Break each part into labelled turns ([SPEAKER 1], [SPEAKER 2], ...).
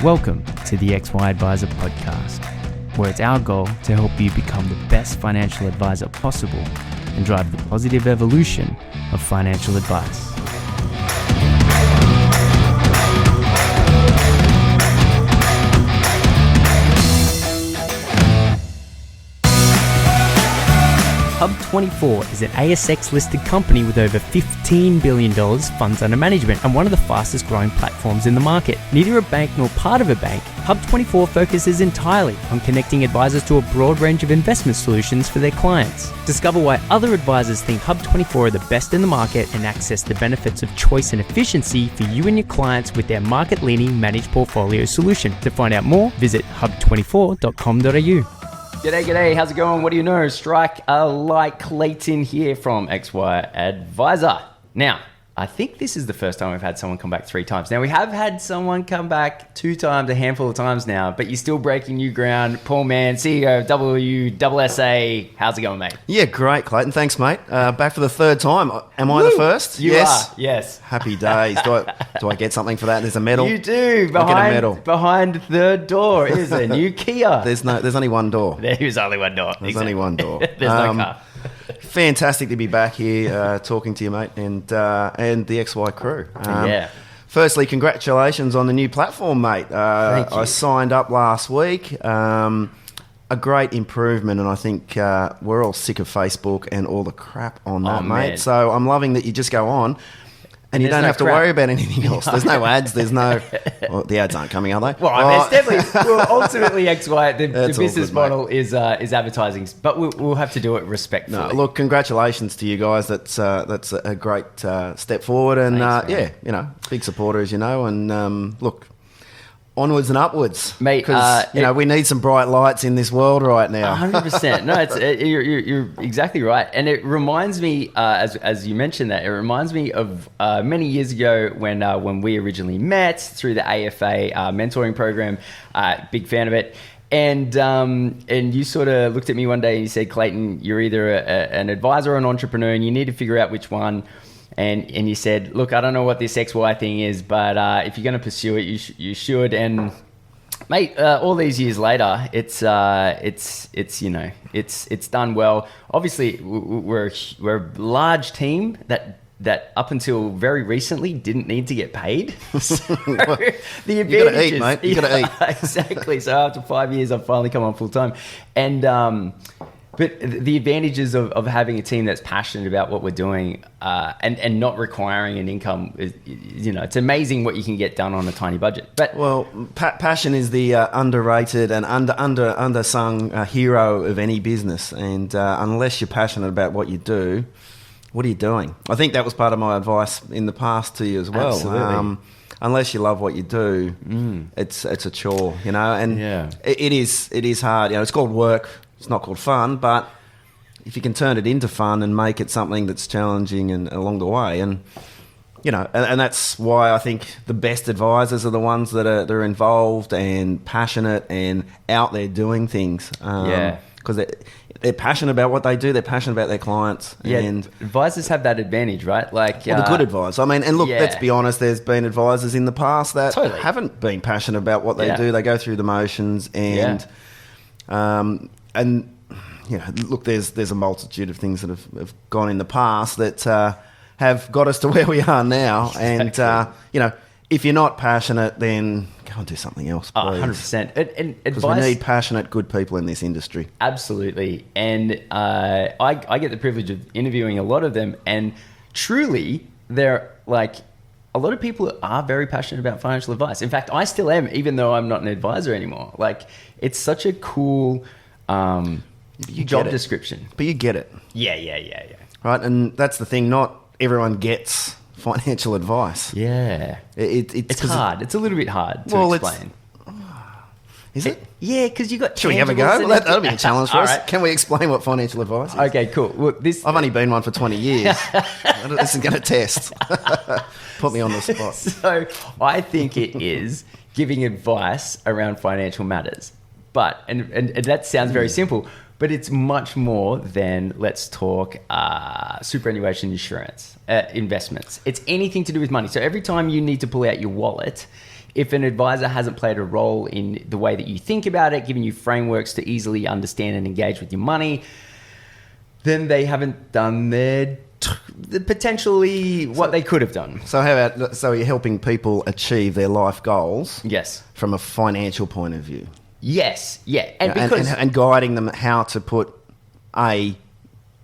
[SPEAKER 1] Welcome to the XY Advisor podcast, where it's our goal to help you become the best financial advisor possible and drive the positive evolution of financial advice. Hub24 is an ASX-listed company with over $15 billion funds under management and one of the fastest growing platforms in the market. Neither a bank nor part of a bank, Hub24 focuses entirely on connecting advisors to a broad range of investment solutions for their clients. Discover why other advisors think Hub24 are the best in the market and access the benefits of choice and efficiency for you and your clients with their market-leading managed portfolio solution. To find out more, visit hub24.com.au. G'day, how's it going? What do you know? Strike a like, Clayton here from XY Advisor. Now, I think this is the first time we've had someone come back 3 times. Now, we have had someone come back 2 times, a handful of times now, but you're still breaking new ground. Paul Mann, CEO of WSSA. How's it going, mate?
[SPEAKER 2] Yeah, great, Clayton. Thanks, mate. Back for the 3rd time. Am I the first?
[SPEAKER 1] You are, yes.
[SPEAKER 2] Happy days. Do I get something for that? There's a medal.
[SPEAKER 1] You do.
[SPEAKER 2] I'll get a medal.
[SPEAKER 1] Behind the door is a new Kia.
[SPEAKER 2] There's only one door.
[SPEAKER 1] There's only one door.
[SPEAKER 2] There's only one door.
[SPEAKER 1] There's no car.
[SPEAKER 2] Fantastic to be back here talking to you, mate, and the XY crew. Firstly, congratulations on the new platform, mate.
[SPEAKER 1] Thank you.
[SPEAKER 2] I signed up last week. A great improvement, and I think we're all sick of Facebook and all the crap on that, mate.
[SPEAKER 1] Man.
[SPEAKER 2] So I'm loving that you just go on. And you don't have to worry about anything else. There's no ads. There's no... Well, the ads aren't coming, are they?
[SPEAKER 1] Well, there's definitely... Well, ultimately, XY, the business model is advertising, but we'll have to do it respectfully.
[SPEAKER 2] No, look, congratulations to you guys. That's a great step forward. And,
[SPEAKER 1] Thanks,
[SPEAKER 2] big supporter, as you know. And, look... Onwards and upwards,
[SPEAKER 1] mate.
[SPEAKER 2] Because we need some bright lights in this world right now.
[SPEAKER 1] 100%. No, you're exactly right, and it reminds me, as you mentioned that, it reminds me of many years ago when we originally met through the AFA mentoring program. Big fan of it. And you sort of looked at me one day and you said, Clayton, you're either an advisor or an entrepreneur, and you need to figure out which one. And you said, look, I don't know what this XY thing is, but if you're going to pursue it, you should. And mate, all these years later, it's done well. Obviously, we're a large team that up until very recently didn't need to get paid. So the advantages,
[SPEAKER 2] you got to eat, mate. You got to eat.
[SPEAKER 1] Exactly. So after 5 years, I've finally come on full time, and. But the advantages of having a team that's passionate about what we're doing and not requiring an income is, it's amazing what you can get done on a tiny budget. But
[SPEAKER 2] passion is the underrated and undersung hero of any business. And unless you're passionate about what you do, what are you doing? I think that was part of my advice in the past to you as well.
[SPEAKER 1] Absolutely.
[SPEAKER 2] Unless you love what you do, it's a chore, and it is hard. It's called work. It's not called fun, but if you can turn it into fun and make it something that's challenging and along the way, and that's why I think the best advisors are the ones that are involved and passionate and out there doing things. Because they're passionate about what they do. They're passionate about their clients.
[SPEAKER 1] Yeah,
[SPEAKER 2] and
[SPEAKER 1] advisors have that advantage, right? Like
[SPEAKER 2] the good advisor. I mean, and look, let's be honest. There's been advisors in the past that haven't been passionate about what they do. They go through the motions and. And look, there's a multitude of things that have gone in the past that have got us to where we are now. Exactly. And if you're not passionate, then go and do something else, please.
[SPEAKER 1] 100%.
[SPEAKER 2] Because we need passionate, good people in this industry.
[SPEAKER 1] Absolutely. And I get the privilege of interviewing a lot of them, and truly, they're like. A lot of people are very passionate about financial advice. In fact, I still am, even though I'm not an advisor anymore. Like, it's such a cool job description.
[SPEAKER 2] But you get it.
[SPEAKER 1] Yeah.
[SPEAKER 2] Right, and that's the thing. Not everyone gets financial advice.
[SPEAKER 1] Yeah. It's hard. It's a little bit hard to explain.
[SPEAKER 2] Is it?
[SPEAKER 1] Yeah, because you got.
[SPEAKER 2] Should we have a go? Well, that'll be a challenge for us. Right. Can we explain what financial advice is?
[SPEAKER 1] Okay, cool. Well,
[SPEAKER 2] I've only been one for 20 years. This is going to test. Put me on the spot.
[SPEAKER 1] So I think it is giving advice around financial matters. But, and that sounds very simple, but it's much more than, let's talk superannuation insurance, investments. It's anything to do with money. So every time you need to pull out your wallet, if an advisor hasn't played a role in the way that you think about it, giving you frameworks to easily understand and engage with your money, then they haven't done potentially what they could have done.
[SPEAKER 2] So how about, so you're helping people achieve their life goals?
[SPEAKER 1] Yes.
[SPEAKER 2] From a financial point of view?
[SPEAKER 1] Yes, yeah. And
[SPEAKER 2] and guiding them how to put A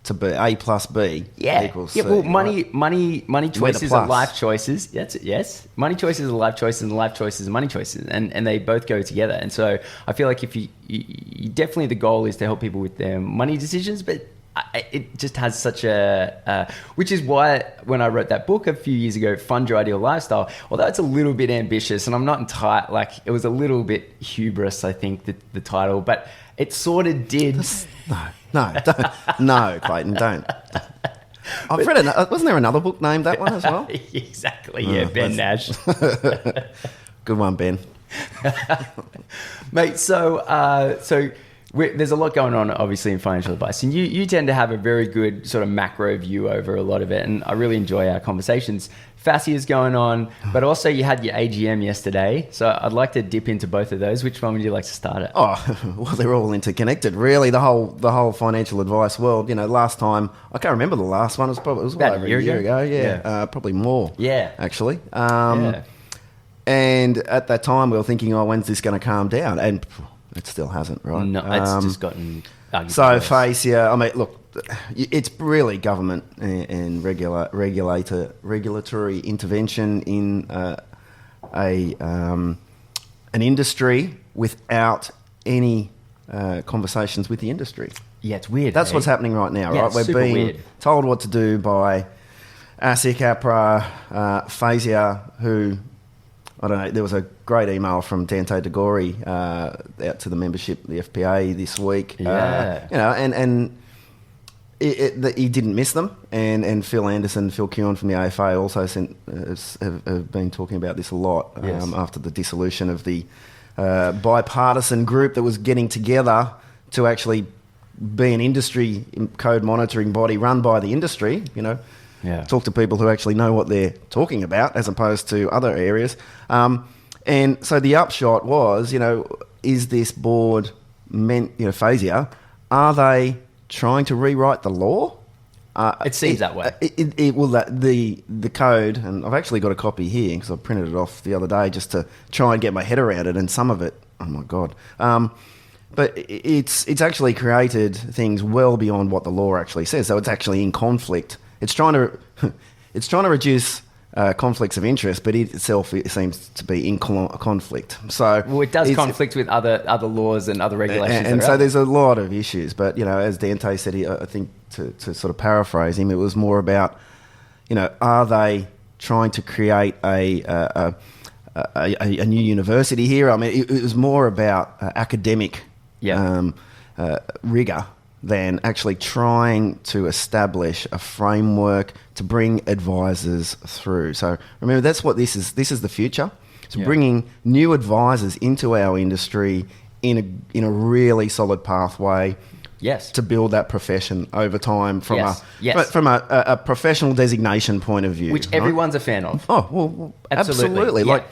[SPEAKER 2] to B, A plus B equals C.
[SPEAKER 1] Yeah, well, money
[SPEAKER 2] right?
[SPEAKER 1] choices are life choices. That's it, yes. Money choices are life choices, and life choices are money choices, and they both go together. And so I feel like if you definitely, the goal is to help people with their money decisions, but it just has such a... which is why when I wrote that book a few years ago, Fund Your Ideal Lifestyle, although it's a little bit ambitious, and I'm not entirely... Like, it was a little bit hubris, I think, the title, but it sort of did...
[SPEAKER 2] No, Clayton, don't. I've read wasn't there another book named that one as well?
[SPEAKER 1] Exactly, yeah, Ben Nash.
[SPEAKER 2] Good one, Ben.
[SPEAKER 1] Mate, so there's a lot going on, obviously, in financial advice, and you tend to have a very good sort of macro view over a lot of it, and I really enjoy our conversations. Fascia's going on, but also you had your AGM yesterday, so I'd like to dip into both of those. Which one would you like to start at?
[SPEAKER 2] Oh, well, they're all interconnected, really. The whole financial advice world. You know, last time, I can't remember the last one. It was about over a year ago. Yeah. Probably more. Yeah, actually. And at that time, we were thinking, when's this going to calm down? And it still hasn't, right?
[SPEAKER 1] No, it's just gotten...
[SPEAKER 2] So Fascia, I mean, look, it's really government and regulatory intervention in an industry without any conversations with the industry.
[SPEAKER 1] Yeah, it's weird.
[SPEAKER 2] That's what's happening right now, right? We're being weird. Told what to do by ASIC, APRA, Fascia, who... I don't know, there was a great email from Dante DeGori out to the membership, the FPA, this week.
[SPEAKER 1] Yeah.
[SPEAKER 2] And he didn't miss them. And Phil Anderson, Phil Keoghan from the AFA also have been talking about this a lot after the dissolution of the bipartisan group that was getting together to actually be an industry code monitoring body run by the industry, you know. Yeah. Talk to people who actually know what they're talking about as opposed to other areas. And so the upshot was, is this board meant, Fascia, are they trying to rewrite the law?
[SPEAKER 1] It seems that way.
[SPEAKER 2] The code, and I've actually got a copy here because I printed it off the other day just to try and get my head around it, and some of it, oh my God. But it's actually created things well beyond what the law actually says. So it's actually in conflict. It's trying to reduce conflicts of interest, but it itself seems to be in conflict. So
[SPEAKER 1] it does conflict with other laws and other regulations.
[SPEAKER 2] And so there's a lot of issues. But as Dante said, I think to sort of paraphrase him, it was more about, are they trying to create a new university here? I mean, it was more about academic rigor than actually trying to establish a framework to bring advisors through. So remember, that's what this is. This is the future. It's bringing new advisors into our industry in a really solid pathway.
[SPEAKER 1] Yes.
[SPEAKER 2] To build that profession over time from a professional designation point of view,
[SPEAKER 1] which everyone's a fan of.
[SPEAKER 2] Oh well, absolutely. Yeah.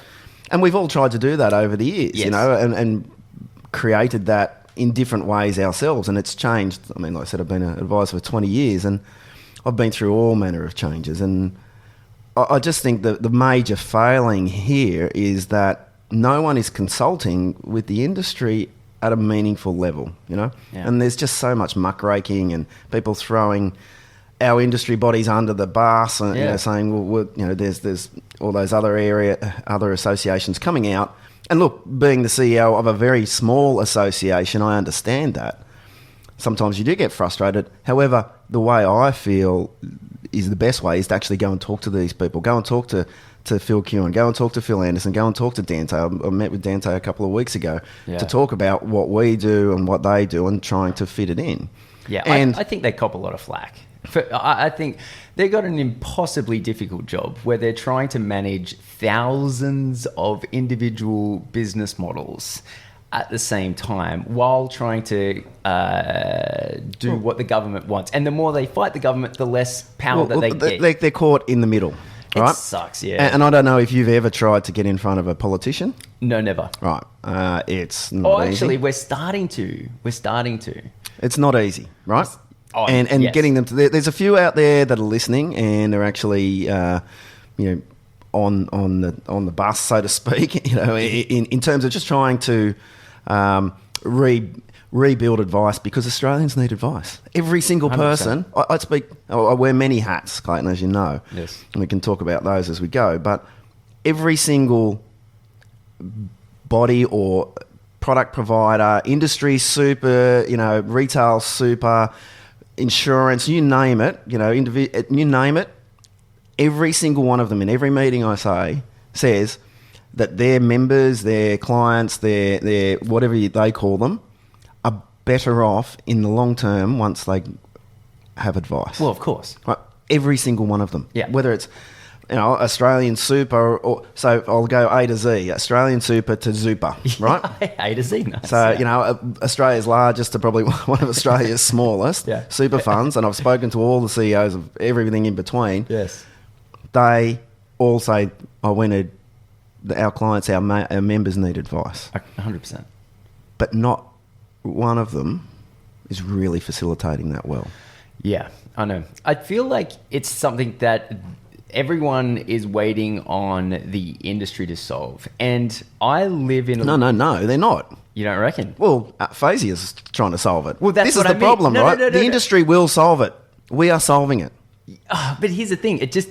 [SPEAKER 2] And we've all tried to do that over the years, and created that in different ways ourselves, and it's changed. I mean, like I said, I've been an advisor for 20 years, and I've been through all manner of changes, and I just think that the major failing here is that no one is consulting with the industry at a meaningful level, and there's just so much muckraking and people throwing our industry bodies under the bus and saying, well, there's all those other associations coming out. And look, being the CEO of a very small association, I understand that. Sometimes you do get frustrated. However, the way I feel is the best way is to actually go and talk to these people. Go and talk to Phil Keoghan. Go and talk to Phil Anderson. Go and talk to Dante. I met with Dante a couple of weeks ago to talk about what we do and what they do and trying to fit it in.
[SPEAKER 1] Yeah, and I think they cop a lot of flack. I think they've got an impossibly difficult job where they're trying to manage thousands of individual business models at the same time while trying to do what the government wants. And the more they fight the government, the less power they get.
[SPEAKER 2] They're caught in the middle. Right?
[SPEAKER 1] sucks, yeah.
[SPEAKER 2] And I don't know if you've ever tried to get in front of a politician.
[SPEAKER 1] No, never.
[SPEAKER 2] Right. It's not easy.
[SPEAKER 1] Actually, we're starting to.
[SPEAKER 2] It's not easy, right?
[SPEAKER 1] Oh,
[SPEAKER 2] and
[SPEAKER 1] yes.
[SPEAKER 2] getting them to there's a few out there that are listening and they're actually on the bus, so to speak. In terms of just trying to rebuild advice, because Australians need advice. Every single
[SPEAKER 1] 100%.
[SPEAKER 2] person. I wear many hats, Clayton, as you know.
[SPEAKER 1] Yes.
[SPEAKER 2] And we can talk about those as we go. But every single body or product provider, industry super, retail super, insurance, you name it, you name it, every single one of them in every meeting I say says that their members, their clients, their whatever they call them, are better off in the long term once they have advice.
[SPEAKER 1] Well, of course.
[SPEAKER 2] Right? Every single one of them.
[SPEAKER 1] Yeah.
[SPEAKER 2] Whether it's Australian super, or so I'll go A to Z, Australian super to Zupa, right?
[SPEAKER 1] A to Z, nice.
[SPEAKER 2] So, Australia's largest to probably one of Australia's smallest
[SPEAKER 1] Yeah.
[SPEAKER 2] super funds, and I've spoken to all the CEOs of everything in between.
[SPEAKER 1] Yes.
[SPEAKER 2] They all say, our clients, our members need advice.
[SPEAKER 1] 100%.
[SPEAKER 2] But not one of them is really facilitating that well.
[SPEAKER 1] Yeah, I know. I feel like it's something that everyone is waiting on the industry to solve. And I live in...
[SPEAKER 2] No, they're not.
[SPEAKER 1] You don't reckon?
[SPEAKER 2] Well, FASI is trying to solve it.
[SPEAKER 1] Well, that's
[SPEAKER 2] this
[SPEAKER 1] what
[SPEAKER 2] is
[SPEAKER 1] I
[SPEAKER 2] the
[SPEAKER 1] mean.
[SPEAKER 2] problem,
[SPEAKER 1] No,
[SPEAKER 2] right?
[SPEAKER 1] no,
[SPEAKER 2] The industry will solve it. We are solving it.
[SPEAKER 1] But here's the thing. It just...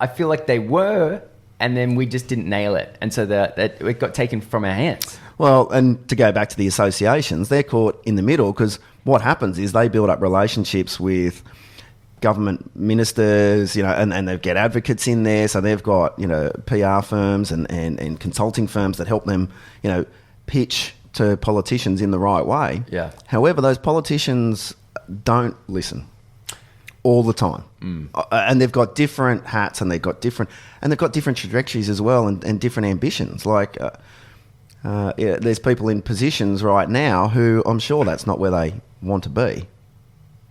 [SPEAKER 1] I feel like they were, and then we just didn't nail it. And so that it got taken from our hands. Well,
[SPEAKER 2] and to go back to the associations, they're caught in the middle because what happens is they build up relationships with government ministers, and they get advocates in there. So they've got, PR firms and consulting firms that help them, pitch to politicians in the right way.
[SPEAKER 1] Yeah.
[SPEAKER 2] However, those politicians don't listen all the time. And they've got different hats and they've got different trajectories as well and different ambitions. Like, there's people in positions right now who I'm sure that's not where they want to be.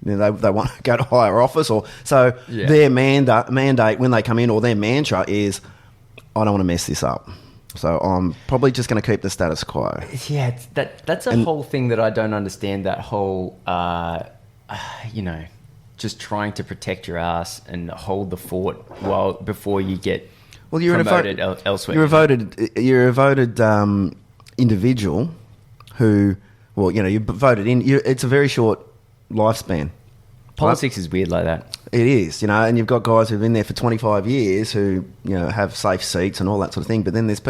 [SPEAKER 2] They want to go to higher office, their mandate when they come in, or their mantra is, I don't want to mess this up. So I'm probably just going to keep the status quo.
[SPEAKER 1] Yeah, that's a whole thing that I don't understand. That whole, just trying to protect your ass and hold the fort before you get promoted elsewhere.
[SPEAKER 2] You're a voted individual who, you're voted in. It's a very short lifespan.
[SPEAKER 1] Politics is weird like that.
[SPEAKER 2] It is, and you've got guys who've been there for 25 years who, have safe seats and all that sort of thing. But then there's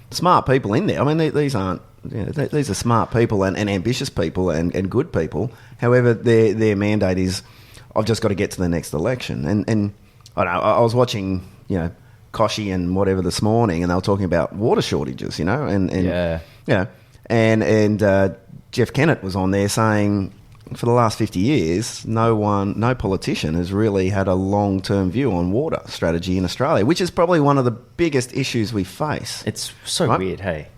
[SPEAKER 2] smart people in there. I mean, these aren't, these are smart people and ambitious people and good people. However, their mandate is, I've just got to get to the next election. And I don't know, I was watching, Koshi and whatever this morning, and they were talking about water shortages, and Jeff Kennett was on there saying, for the last 50 years, no politician has really had a long-term view on water strategy in Australia, which is probably one of the biggest issues we face.
[SPEAKER 1] It's so weird, hey?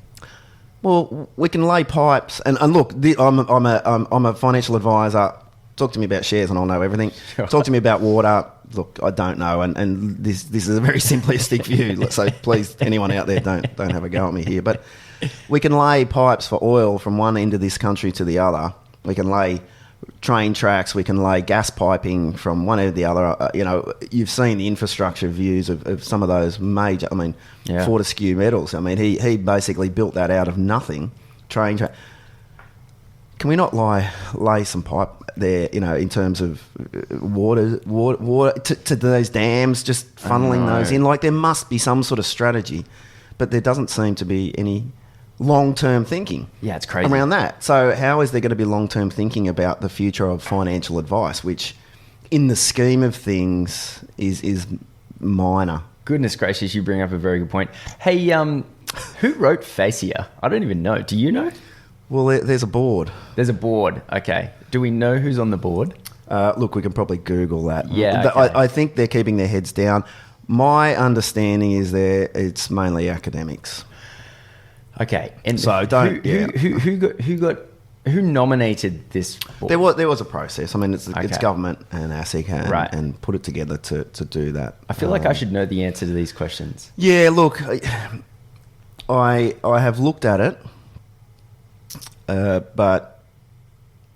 [SPEAKER 2] Well, we can lay pipes, and look, I'm a financial advisor. Talk to me about shares and I'll know everything. Talk to me about water. Look, I don't know, and this is a very simplistic view. So please, anyone out there, don't have a go at me here. But we can lay pipes for oil from one end of this country to the other. We can lay train tracks. We can lay gas piping from one end to the other. You've seen the infrastructure views of some of those major. I mean, Fortescue Metals. I mean, he basically built that out of nothing. Train track. Can we not lay some pipe there, in terms of water to those dams, just funneling those in? Like, there must be some sort of strategy, but there doesn't seem to be any long-term thinking.
[SPEAKER 1] Yeah, it's crazy.
[SPEAKER 2] Around that. So how is there going to be long-term thinking about the future of financial advice, which in the scheme of things is minor?
[SPEAKER 1] Goodness gracious, you bring up a very good point. Hey, who wrote Facia? I don't even know. Do you know?
[SPEAKER 2] Well, there's a board.
[SPEAKER 1] There's a board. Okay. Do we know who's on the board?
[SPEAKER 2] Look, we can probably Google that.
[SPEAKER 1] Yeah. Okay.
[SPEAKER 2] I think they're keeping their heads down. My understanding is it's mainly academics.
[SPEAKER 1] Okay. And
[SPEAKER 2] so
[SPEAKER 1] who got Who nominated this board?
[SPEAKER 2] There was a process. I mean, it's government and ASIC and put it together to do that.
[SPEAKER 1] I feel like I should know the answer to these questions.
[SPEAKER 2] Yeah, look, I have looked at it, but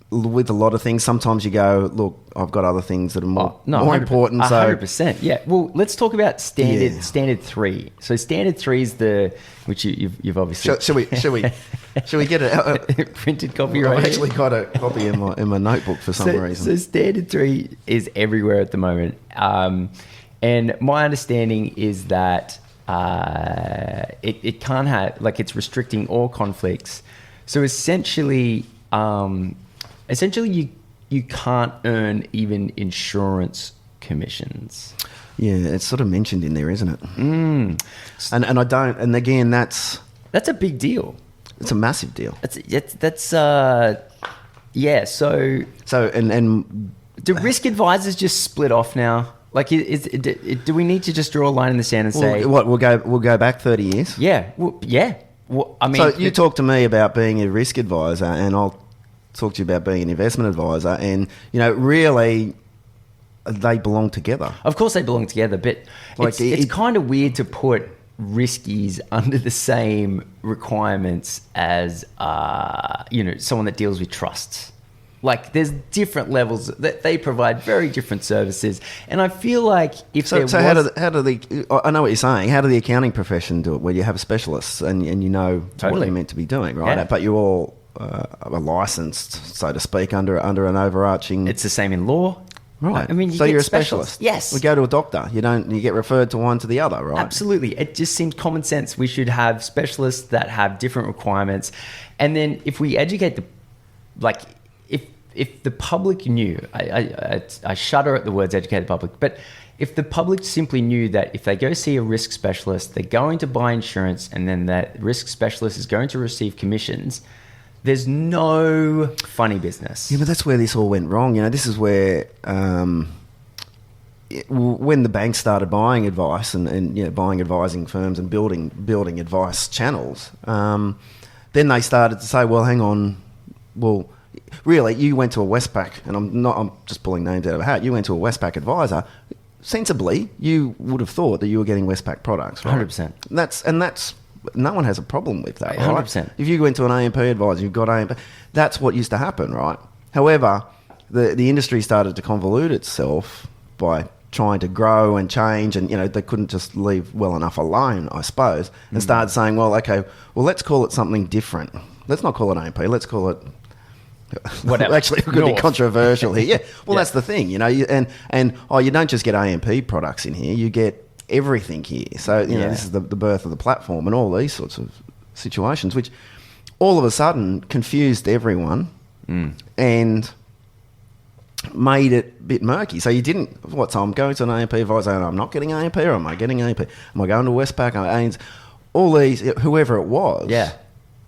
[SPEAKER 2] with a lot of things, sometimes you go, look, I've got other things that are more important.
[SPEAKER 1] 100%. Yeah. Well, let's talk about standard 3. So standard 3 is which you've obviously.
[SPEAKER 2] Shall we get it?
[SPEAKER 1] Printed copy.
[SPEAKER 2] I've actually got a copy in my notebook for some reason.
[SPEAKER 1] So standard 3 is everywhere at the moment, and my understanding is that it can't have, like, it's restricting all conflicts. So essentially. You can't earn even insurance commissions.
[SPEAKER 2] Yeah, it's sort of mentioned in there, isn't it? And I don't. And again, that's
[SPEAKER 1] a big deal.
[SPEAKER 2] It's a massive deal.
[SPEAKER 1] Yeah. So do risk advisors just split off now? Like, do we need to just draw a line in the sand and say
[SPEAKER 2] what? We'll go back 30 years.
[SPEAKER 1] Yeah. Well, I mean,
[SPEAKER 2] so you talk to me about being a risk advisor, and I'll talk to you about being an investment advisor, and really they belong together.
[SPEAKER 1] Of course they belong together, but it's kind of weird to put riskies under the same requirements as someone that deals with trusts. Like, there's different levels that they provide, very different services, and I feel like how do I know what you're saying? How do the accounting profession do it? Where you have specialists and you know what you're meant to be doing, right? Yeah. But you all are licensed, so to speak, under an overarching. It's the same in law,
[SPEAKER 2] right?
[SPEAKER 1] I mean,
[SPEAKER 2] you're a specialist.
[SPEAKER 1] Yes,
[SPEAKER 2] we go to a doctor. You get referred to one to the other, right?
[SPEAKER 1] Absolutely. It just seems common sense. We should have specialists that have different requirements, and then if we educate if the public knew, I shudder at the words educate the public, but if the public simply knew that if they go see a risk specialist, they're going to buy insurance, and then that risk specialist is going to receive commissions, there's no funny business.
[SPEAKER 2] Yeah, but that's where this all went wrong. This is where when the banks started buying advice and buying advising firms and building advice channels, then they started to say, well, hang on, well, really, you went to a Westpac, and I'm just pulling names out of a hat. You went to a Westpac advisor. Sensibly, you would have thought that you were getting Westpac products, right?
[SPEAKER 1] 100%.
[SPEAKER 2] That's no one has a problem with that, right?
[SPEAKER 1] 100%.
[SPEAKER 2] If you went to an AMP advisor, you've got AMP. That's what used to happen, right? However, the industry started to convolute itself by trying to grow and change, and they couldn't just leave well enough alone, I suppose, and started saying, well, okay, well, let's call it something different. Let's not call it AMP. Let's call it. Whatever. Actually, it could be controversial here. Yeah. Well, that's the thing, you don't just get AMP products in here. You get everything here. So, this is the birth of the platform and all these sorts of situations, which all of a sudden confused everyone and made it a bit murky. So you didn't, so I'm going to an AMP advisor and I'm not getting AMP, or am I getting AMP? Am I going to Westpac? All these, whoever it was.
[SPEAKER 1] Yeah.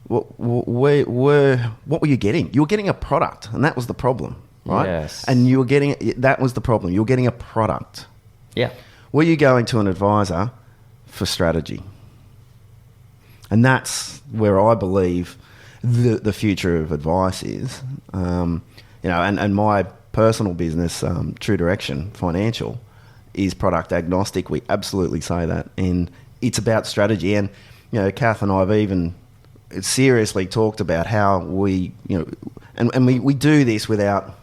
[SPEAKER 2] What were you getting? You were getting a product, and that was the problem, right?
[SPEAKER 1] Yes.
[SPEAKER 2] And that was the problem. You were getting a product.
[SPEAKER 1] Yeah.
[SPEAKER 2] Were you going to an advisor for strategy? And that's where I believe the future of advice is. And my personal business, True Direction Financial, is product agnostic. We absolutely say that, and it's about strategy. And Kath and I have even seriously talked about how we, and we do this without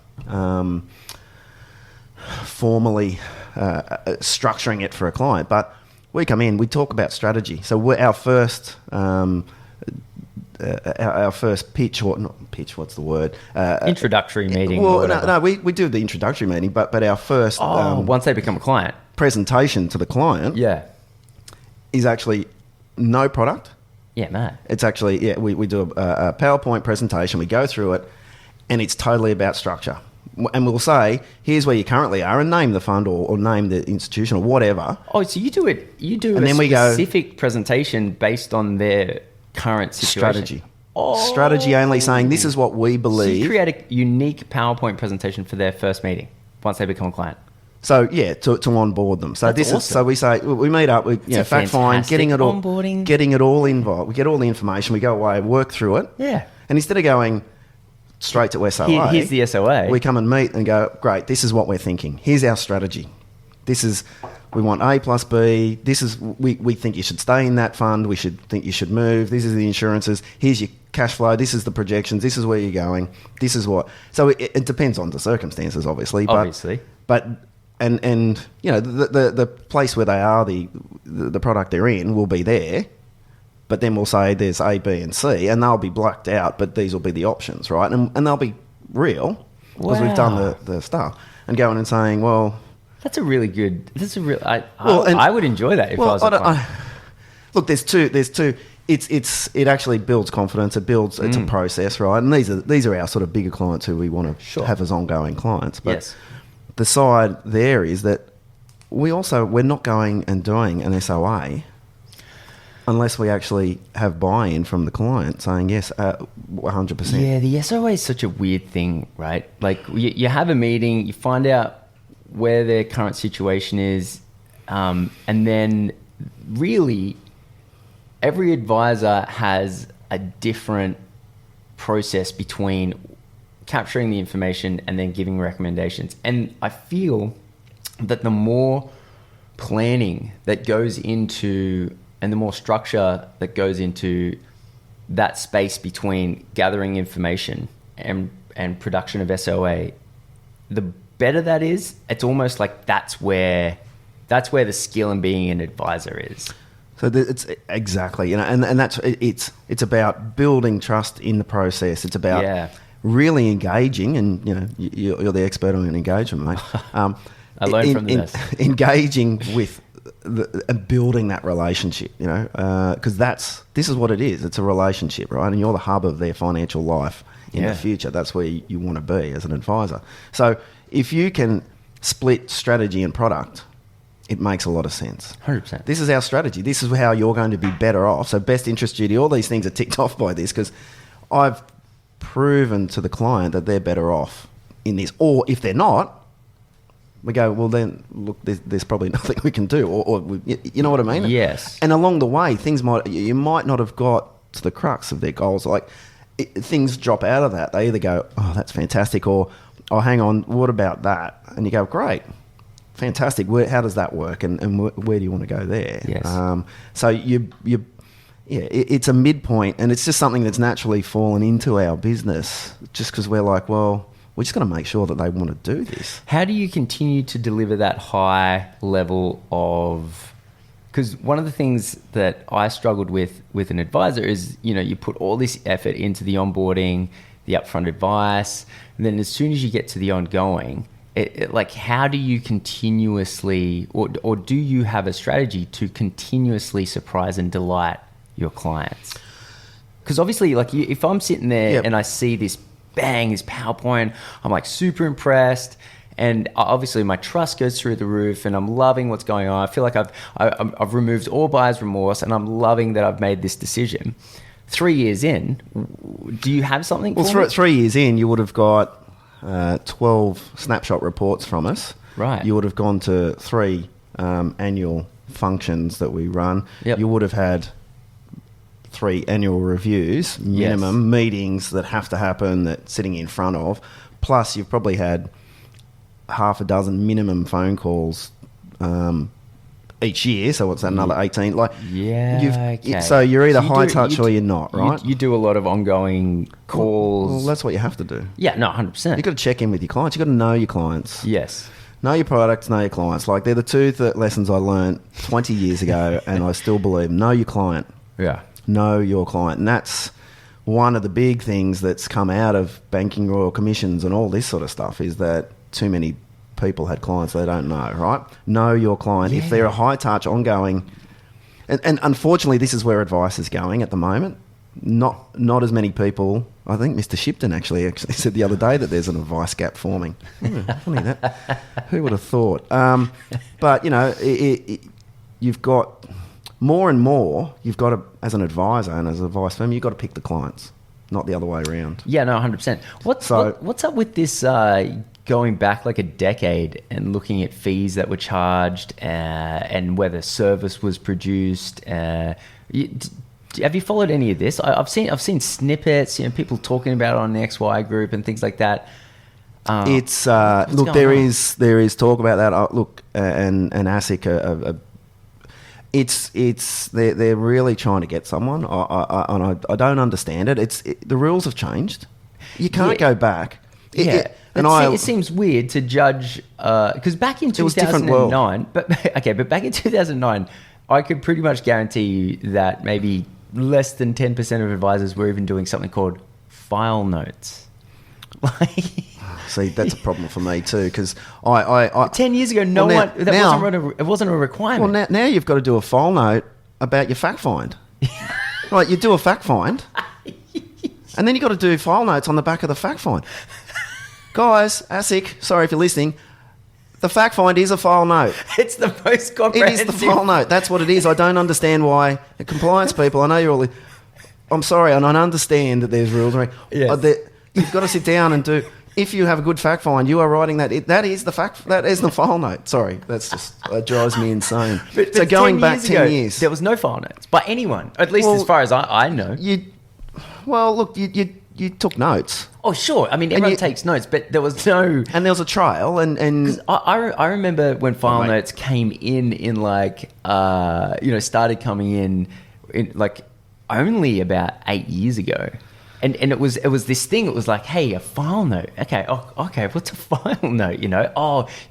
[SPEAKER 2] formally structuring it for a client, but we come in, we talk about strategy. So our first pitch, or not pitch, what's the word?
[SPEAKER 1] Introductory meeting.
[SPEAKER 2] Well, no, we do the introductory meeting, but our first
[SPEAKER 1] once they become a client,
[SPEAKER 2] presentation to the client, is actually no product.
[SPEAKER 1] Yeah, man.
[SPEAKER 2] It's actually, we do a PowerPoint presentation, we go through it, and it's totally about structure. And we'll say, here's where you currently are, and name the fund or name the institution or whatever.
[SPEAKER 1] Oh, so you do a specific presentation based on their current situation.
[SPEAKER 2] Strategy. Strategy only, saying this is what we believe.
[SPEAKER 1] So you create a unique PowerPoint prepresentation for their first meeting once they become a client.
[SPEAKER 2] So to onboard them. So
[SPEAKER 1] That's awesome.
[SPEAKER 2] So we say we meet up, we fact find, getting it all involved. We get all the information, we go away, work through it.
[SPEAKER 1] Yeah.
[SPEAKER 2] And instead of going straight to SOA.
[SPEAKER 1] Here's the SOA.
[SPEAKER 2] We come and meet and go, great, this is what we're thinking. Here's our strategy. We want A plus B. We think you should stay in that fund. We think you should move. This is the insurances. Here's your cash flow. This is the projections. This is where you're going. This is what. So it depends on the circumstances, obviously. But you know, the place where they are, the product they're in will be there. But then we'll say there's A, B, and C, and they'll be blacked out. But these will be the options, right? And they'll be real because we've done the stuff. And going and saying, well.
[SPEAKER 1] That's a really good. I would enjoy that if I was a client.
[SPEAKER 2] Look, there's two. It actually builds confidence. It's a process, right? And these are our sort of bigger clients who we want to have as ongoing clients. But the side there is that we're not going and doing an SOA unless we actually have buy-in from the client saying yes, 100%.
[SPEAKER 1] Yeah, the SOA is such a weird thing, right? Like you have a meeting, you find out where their current situation is, and then really every advisor has a different process between capturing the information and then giving recommendations. And I feel that the more planning that goes into and the more structure that goes into that space between gathering information and production of SOA, the better that is. It's almost like that's where the skill in being an advisor is.
[SPEAKER 2] So it's exactly, you know, and that's it's about building trust in the process. It's about really engaging, and you know, you're the expert on engagement, mate.
[SPEAKER 1] I learned from the best.
[SPEAKER 2] Engaging with and building that relationship, you know, because this is what it is. It's a relationship, right? And you're the hub of their financial life in the future. That's where you want to be as an advisor. So if you can split strategy and product, it makes a lot of sense.
[SPEAKER 1] 100%.
[SPEAKER 2] This is our strategy. This is how you're going to be better off. So best interest duty, all these things are ticked off by this because I've proven to the client that they're better off in this. Or if they're not, we go, well, then, look, there's probably nothing we can do. Or you know what I mean?
[SPEAKER 1] Yes.
[SPEAKER 2] And along the way, you might not have got to the crux of their goals. Like, things drop out of that. They either go, oh, that's fantastic, or, oh, hang on, what about that? And you go, great, fantastic. How does that work? And where do you want to go there?
[SPEAKER 1] Yes.
[SPEAKER 2] So it's a midpoint, and it's just something that's naturally fallen into our business just because we're like, well, we're just going to make sure that they want to do this.
[SPEAKER 1] How do you continue to deliver that high level of... Because one of the things that I struggled with an advisor is, you know, you put all this effort into the onboarding, the upfront advice, and then as soon as you get to the ongoing, like, how do you continuously, or do you have a strategy to continuously surprise and delight your clients? Because obviously, like, if I'm sitting there and I see this PowerPoint, I'm like super impressed. And obviously my trust goes through the roof and I'm loving what's going on. I feel like I've removed all buyer's remorse and I'm loving that I've made this decision. 3 years in, do you have something for me?
[SPEAKER 2] 3 years in, you would have got 12 snapshot reports from us.
[SPEAKER 1] Right.
[SPEAKER 2] You would have gone to 3 annual functions that we run.
[SPEAKER 1] Yep.
[SPEAKER 2] You would have had 3 annual reviews, minimum meetings that have to happen, that sitting in front of. Plus, you've probably had half a dozen minimum phone calls each year, so what's that, another 18? Like,
[SPEAKER 1] okay.
[SPEAKER 2] So you're either high touch or you're not, right?
[SPEAKER 1] You do a lot of ongoing calls.
[SPEAKER 2] Well, that's what you have to do.
[SPEAKER 1] Yeah, no, 100%.
[SPEAKER 2] You've got to check in with your clients. You've got to know your clients.
[SPEAKER 1] Yes.
[SPEAKER 2] Know your products, know your clients. Like, they're the two lessons I learned 20 years ago, and I still believe. Know your client.
[SPEAKER 1] Yeah.
[SPEAKER 2] Know your client. And that's one of the big things that's come out of banking royal commissions and all this sort of stuff, is that too many people had clients they don't know, right? Know your client.
[SPEAKER 1] Yeah.
[SPEAKER 2] If they're a high touch, ongoing, and unfortunately this is where advice is going at the moment. Not as many people. I think Mr. Shipton actually said the other day that there's an advice gap forming. Funny that. Who would have thought? But you know, you've got more and more. You've got to, as an advisor and as an advice firm, you've got to pick the clients, not the other way around.
[SPEAKER 1] Yeah, no, 100%. What's up with this? Going back like a decade and looking at fees that were charged and whether service was produced. Do have you followed any of this? I've seen snippets, people talking about it on the XY group and things like that.
[SPEAKER 2] It's look, there is talk about that. And ASIC they're really trying to get someone. I don't understand it. The rules have changed. You can't go back.
[SPEAKER 1] It seems weird to judge because back in 2009, but back in 2009, I could pretty much guarantee you that maybe less than 10% of advisors were even doing something called file notes.
[SPEAKER 2] See, that's a problem for me too, because I
[SPEAKER 1] 10 years ago, it wasn't a requirement.
[SPEAKER 2] Well, now you've got to do a file note about your fact find. Right, you do a fact find, and then you've got to do file notes on the back of the fact find. Guys, ASIC, sorry if you're listening, the fact find is a file note.
[SPEAKER 1] It's the most comprehensive.
[SPEAKER 2] It is the file note. That's what it is. I don't understand why the compliance people, I know you're all... I'm sorry, and I understand that there's rules. Yes. You've got to sit down and do... If you have a good fact find, you are writing that. That is the file note. Sorry, that drives me insane. But going back 10 years...
[SPEAKER 1] There was no file notes by anyone, at least as far as I know.
[SPEAKER 2] You took notes.
[SPEAKER 1] Oh, sure. I mean, everyone takes notes, but there was no...
[SPEAKER 2] And there was a trail, and...
[SPEAKER 1] I remember when file notes came in like, started coming in like only about 8 years ago. And it was this thing. It was like, hey, a file note. Okay, what's a file note? You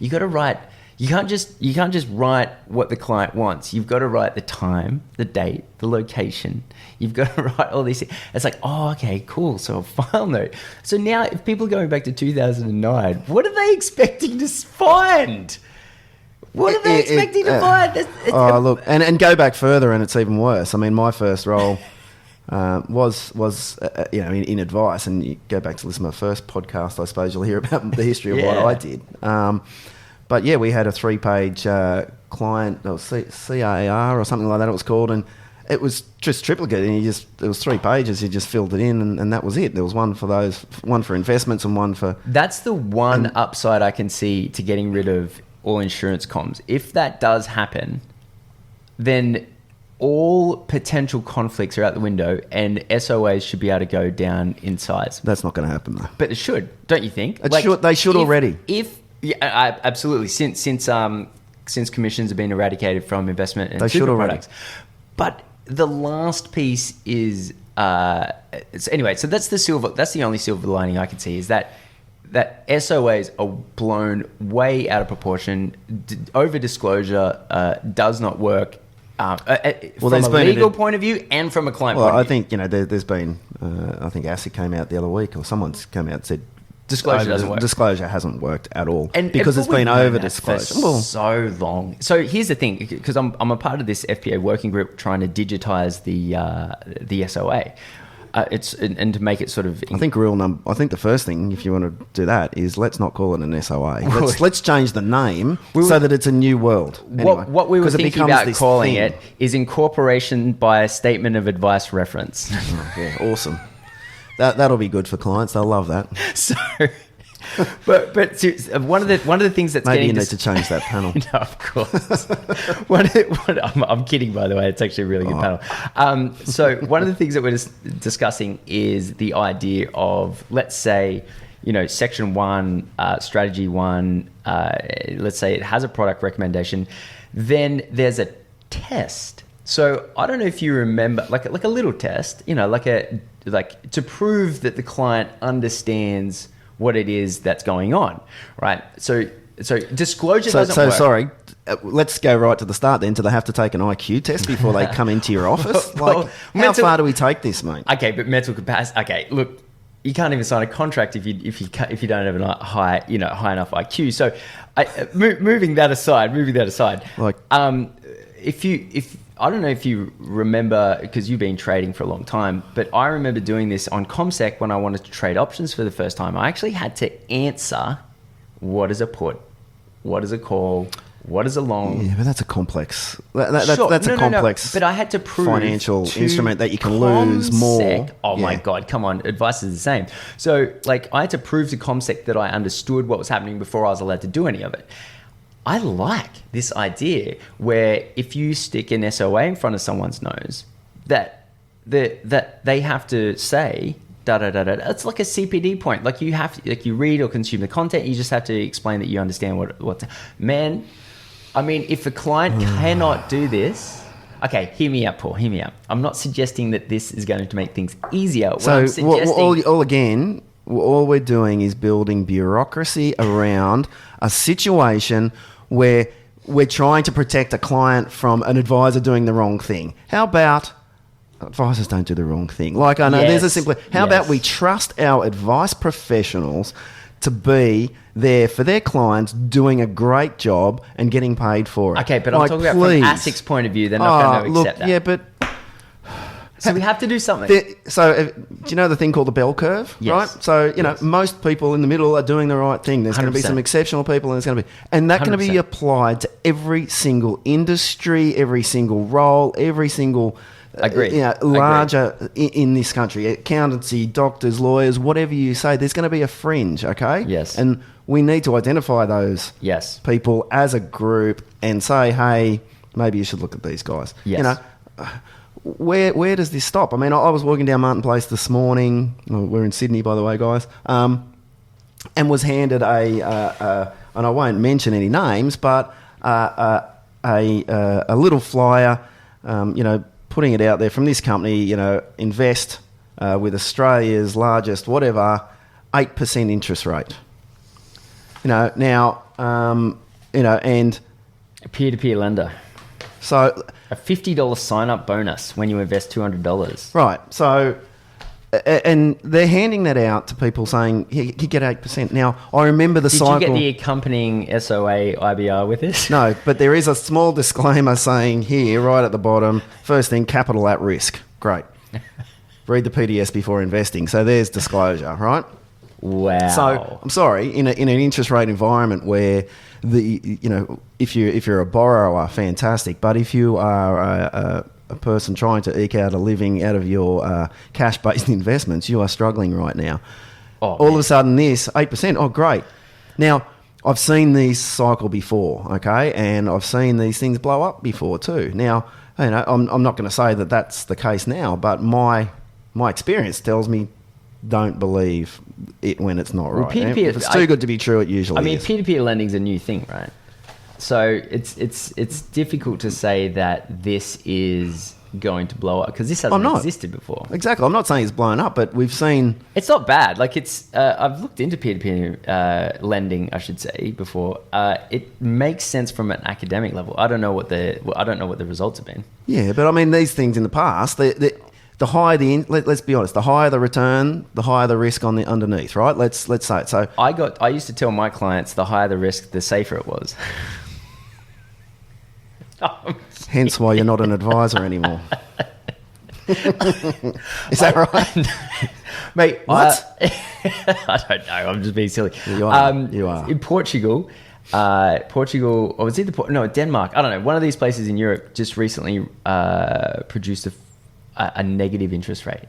[SPEAKER 1] got to write... You can't just write what the client wants. You've got to write the time, the date, the location. You've got to write all these things. It's like, okay, cool. So a file note. So now if people are going back to 2009, what are they expecting to find? What are they expecting to find?
[SPEAKER 2] Look, and go back further and it's even worse. I mean, my first role was in advice, and you go back to listen to my first podcast, I suppose you'll hear about the history of what I did. But yeah, we had a 3-page client, or CAR or something like that it was called, and it was just triplicate, and it was 3 pages, you just filled it in, and that was it. There was one for investments and one for...
[SPEAKER 1] That's the one upside I can see to getting rid of all insurance comms. If that does happen, then all potential conflicts are out the window, and SOAs should be able to go down in size.
[SPEAKER 2] That's not going to happen, though.
[SPEAKER 1] But it should, don't you think?
[SPEAKER 2] They should already.
[SPEAKER 1] Absolutely. Since commissions have been eradicated from investment and super products. But the last piece is anyway. So that's the only silver lining I can see, is that SOAs are blown way out of proportion. Over disclosure does not work. From a legal point of view and from a client point of view.
[SPEAKER 2] I think there's been I think ASIC came out the other week, or someone's come out and said
[SPEAKER 1] disclosure doesn't work.
[SPEAKER 2] Disclosure hasn't worked at all, because it's been over disclosed
[SPEAKER 1] for so long. So here's the thing, because I'm a part of this FPA working group trying to digitize the SOA. And to make it sort of...
[SPEAKER 2] I think the first thing, if you want to do that, is let's not call it an SOA. Let's change the name so that it's a new world. Anyway,
[SPEAKER 1] what we were thinking about calling it is incorporation by a statement of advice reference.
[SPEAKER 2] Yeah, awesome. That'll be good for clients. They'll love that.
[SPEAKER 1] So... But one of the things that's
[SPEAKER 2] maybe you need to change that panel.
[SPEAKER 1] No, of course. I'm kidding, by the way. It's actually a really good panel. So one of the things that we're discussing is the idea of, let's say, section 1, strategy 1. Let's say it has a product recommendation. Then there's a test. So I don't know if you remember, like a little test. Like to prove that the client understands what it is that's going on, right? So disclosure doesn't work.
[SPEAKER 2] Sorry, let's go right to the start then. Do they have to take an IQ test before they come into your office? How far do we take this, mate?
[SPEAKER 1] Okay, but mental capacity. Okay, look, you can't even sign a contract if you don't have a high enough IQ. So, moving that aside, like if I don't know if you remember, because you've been trading for a long time, but I remember doing this on ComSec when I wanted to trade options for the first time. I actually had to answer, what is a put? What is a call? What is a long?
[SPEAKER 2] Yeah, but that's a complex... That's a complex...
[SPEAKER 1] But I had to prove...
[SPEAKER 2] financial instrument that you can lose more.
[SPEAKER 1] Oh, my God, come on. Advice is the same. So, I had to prove to ComSec that I understood what was happening before I was allowed to do any of it. I like this idea where if you stick an SOA in front of someone's nose, that that they have to say da da da da. It's like a CPD point. Like you have to, like you read or consume the content. You just have to explain that you understand what. Man, I mean, if a client cannot do this. Okay, hear me out, Paul. Hear me out. I'm not suggesting that this is going to make things easier.
[SPEAKER 2] So, all we're doing is building bureaucracy around a situation where we're trying to protect a client from an advisor doing the wrong thing. How about advisors don't do the wrong thing? Like, I know there's a simple... How about we trust our advice professionals to be there for their clients, doing a great job and getting paid for it.
[SPEAKER 1] Okay, but I'm talking about from ASIC's point of view. They're not going to accept that.
[SPEAKER 2] Yeah, but...
[SPEAKER 1] So we have to do something.
[SPEAKER 2] Do you know the thing called the bell curve?
[SPEAKER 1] Yes.
[SPEAKER 2] Right? So, you know, most people in the middle are doing the right thing. There's going to be some exceptional people, and there's going to be... And that's going to be applied to every single industry, every single role, every single...
[SPEAKER 1] Agreed.
[SPEAKER 2] Larger in this country, accountancy, doctors, lawyers, whatever you say, there's going to be a fringe, okay?
[SPEAKER 1] Yes.
[SPEAKER 2] And we need to identify those people as a group and say, hey, maybe you should look at these guys.
[SPEAKER 1] Yes.
[SPEAKER 2] You know, where does this stop? I mean, I was walking down Martin Place this morning. We're in Sydney, by the way, guys, and was handed and I won't mention any names, but a little flyer, putting it out there from this company, invest with Australia's largest, 8% interest rate. And
[SPEAKER 1] a peer-to-peer lender.
[SPEAKER 2] So
[SPEAKER 1] a $50 sign-up bonus when you invest $200.
[SPEAKER 2] Right. So, and they're handing that out to people saying, you get 8%. Now, I remember the cycle...
[SPEAKER 1] Did you get the accompanying SOA IBR with this?
[SPEAKER 2] No, but there is a small disclaimer saying here, right at the bottom, first thing, capital at risk. Great. Read the PDS before investing. So there's disclosure, right?
[SPEAKER 1] Wow.
[SPEAKER 2] So, I'm sorry, in an interest rate environment where if you're a borrower, fantastic. But if you are a person trying to eke out a living out of your cash-based investments, you are struggling right now. All of a sudden, this 8%. Oh, great! Now, I've seen these cycle before, okay, and I've seen these things blow up before too. Now, I'm not going to say that that's the case now, but my experience tells me don't believe it when it's not right.
[SPEAKER 1] Peer-to-peer,
[SPEAKER 2] if it's too good to be true, it usually is.
[SPEAKER 1] Peer-to-peer lending is a new thing, right? So it's difficult to say that this is going to blow up because this hasn't existed before.
[SPEAKER 2] Exactly. I'm not saying it's blown up, but we've seen...
[SPEAKER 1] It's not bad. Like I've looked into peer-to-peer lending, I should say, before. It makes sense from an academic level. I don't know what the results have been.
[SPEAKER 2] Yeah, but I mean, these things in the past, the higher let's be honest, the higher the return, the higher the risk on the underneath, right? Let's say it. So
[SPEAKER 1] I used to tell my clients the higher the risk, the safer it was.
[SPEAKER 2] Hence why you're not an advisor anymore. Is that right?
[SPEAKER 1] Mate,
[SPEAKER 2] what?
[SPEAKER 1] I don't know. I'm just being silly.
[SPEAKER 2] You are.
[SPEAKER 1] In Portugal, or was it Denmark? I don't know. One of these places in Europe just recently produced a negative interest rate.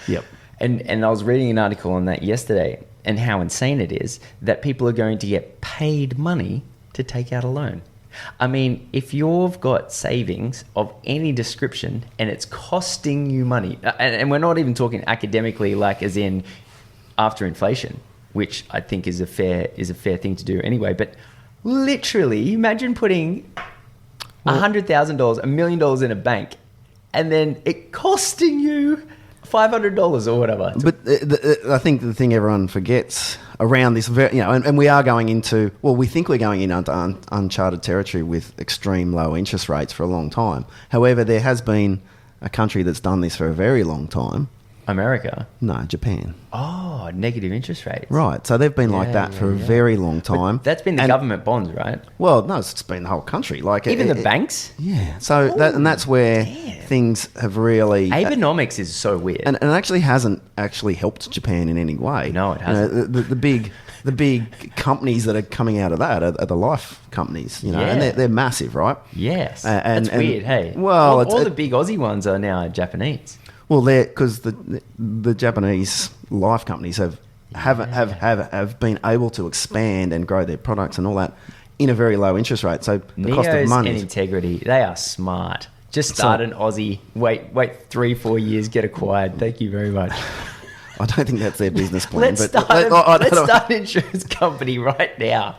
[SPEAKER 2] Yep.
[SPEAKER 1] And I was reading an article on that yesterday and how insane it is that people are going to get paid money to take out a loan. I mean, if you've got savings of any description and it's costing you money, and we're not even talking academically, like as in after inflation, which I think is a fair thing to do anyway. But literally, imagine putting $100,000, $1 million in a bank, and then it costing you $500 or whatever.
[SPEAKER 2] But I think the thing everyone forgets around this, and we are going into, we think we're going into uncharted territory with extreme low interest rates for a long time. However, there has been a country that's done this for a very long time.
[SPEAKER 1] America?
[SPEAKER 2] No, Japan.
[SPEAKER 1] Oh, negative interest rates.
[SPEAKER 2] Right. So they've been like that for a very long time.
[SPEAKER 1] But that's been the government bonds, right?
[SPEAKER 2] Well, no, it's been the whole country. Like
[SPEAKER 1] even the banks?
[SPEAKER 2] Yeah. So that's where things have really...
[SPEAKER 1] Abenomics is so weird.
[SPEAKER 2] And it actually hasn't actually helped Japan in any way.
[SPEAKER 1] No, it hasn't.
[SPEAKER 2] The big companies that are coming out of that are the life companies, and they're massive, right?
[SPEAKER 1] Yes. That's weird, hey?
[SPEAKER 2] Well,
[SPEAKER 1] all the big Aussie ones are now Japanese.
[SPEAKER 2] Well, because the Japanese life companies have been able to expand and grow their products and all that in a very low interest rate. So the cost of money
[SPEAKER 1] and Integrity, they are smart. Just start an Aussie. Wait 3-4 years, get acquired. Thank you very much.
[SPEAKER 2] I don't think that's their business plan.
[SPEAKER 1] Let's start an insurance company right now.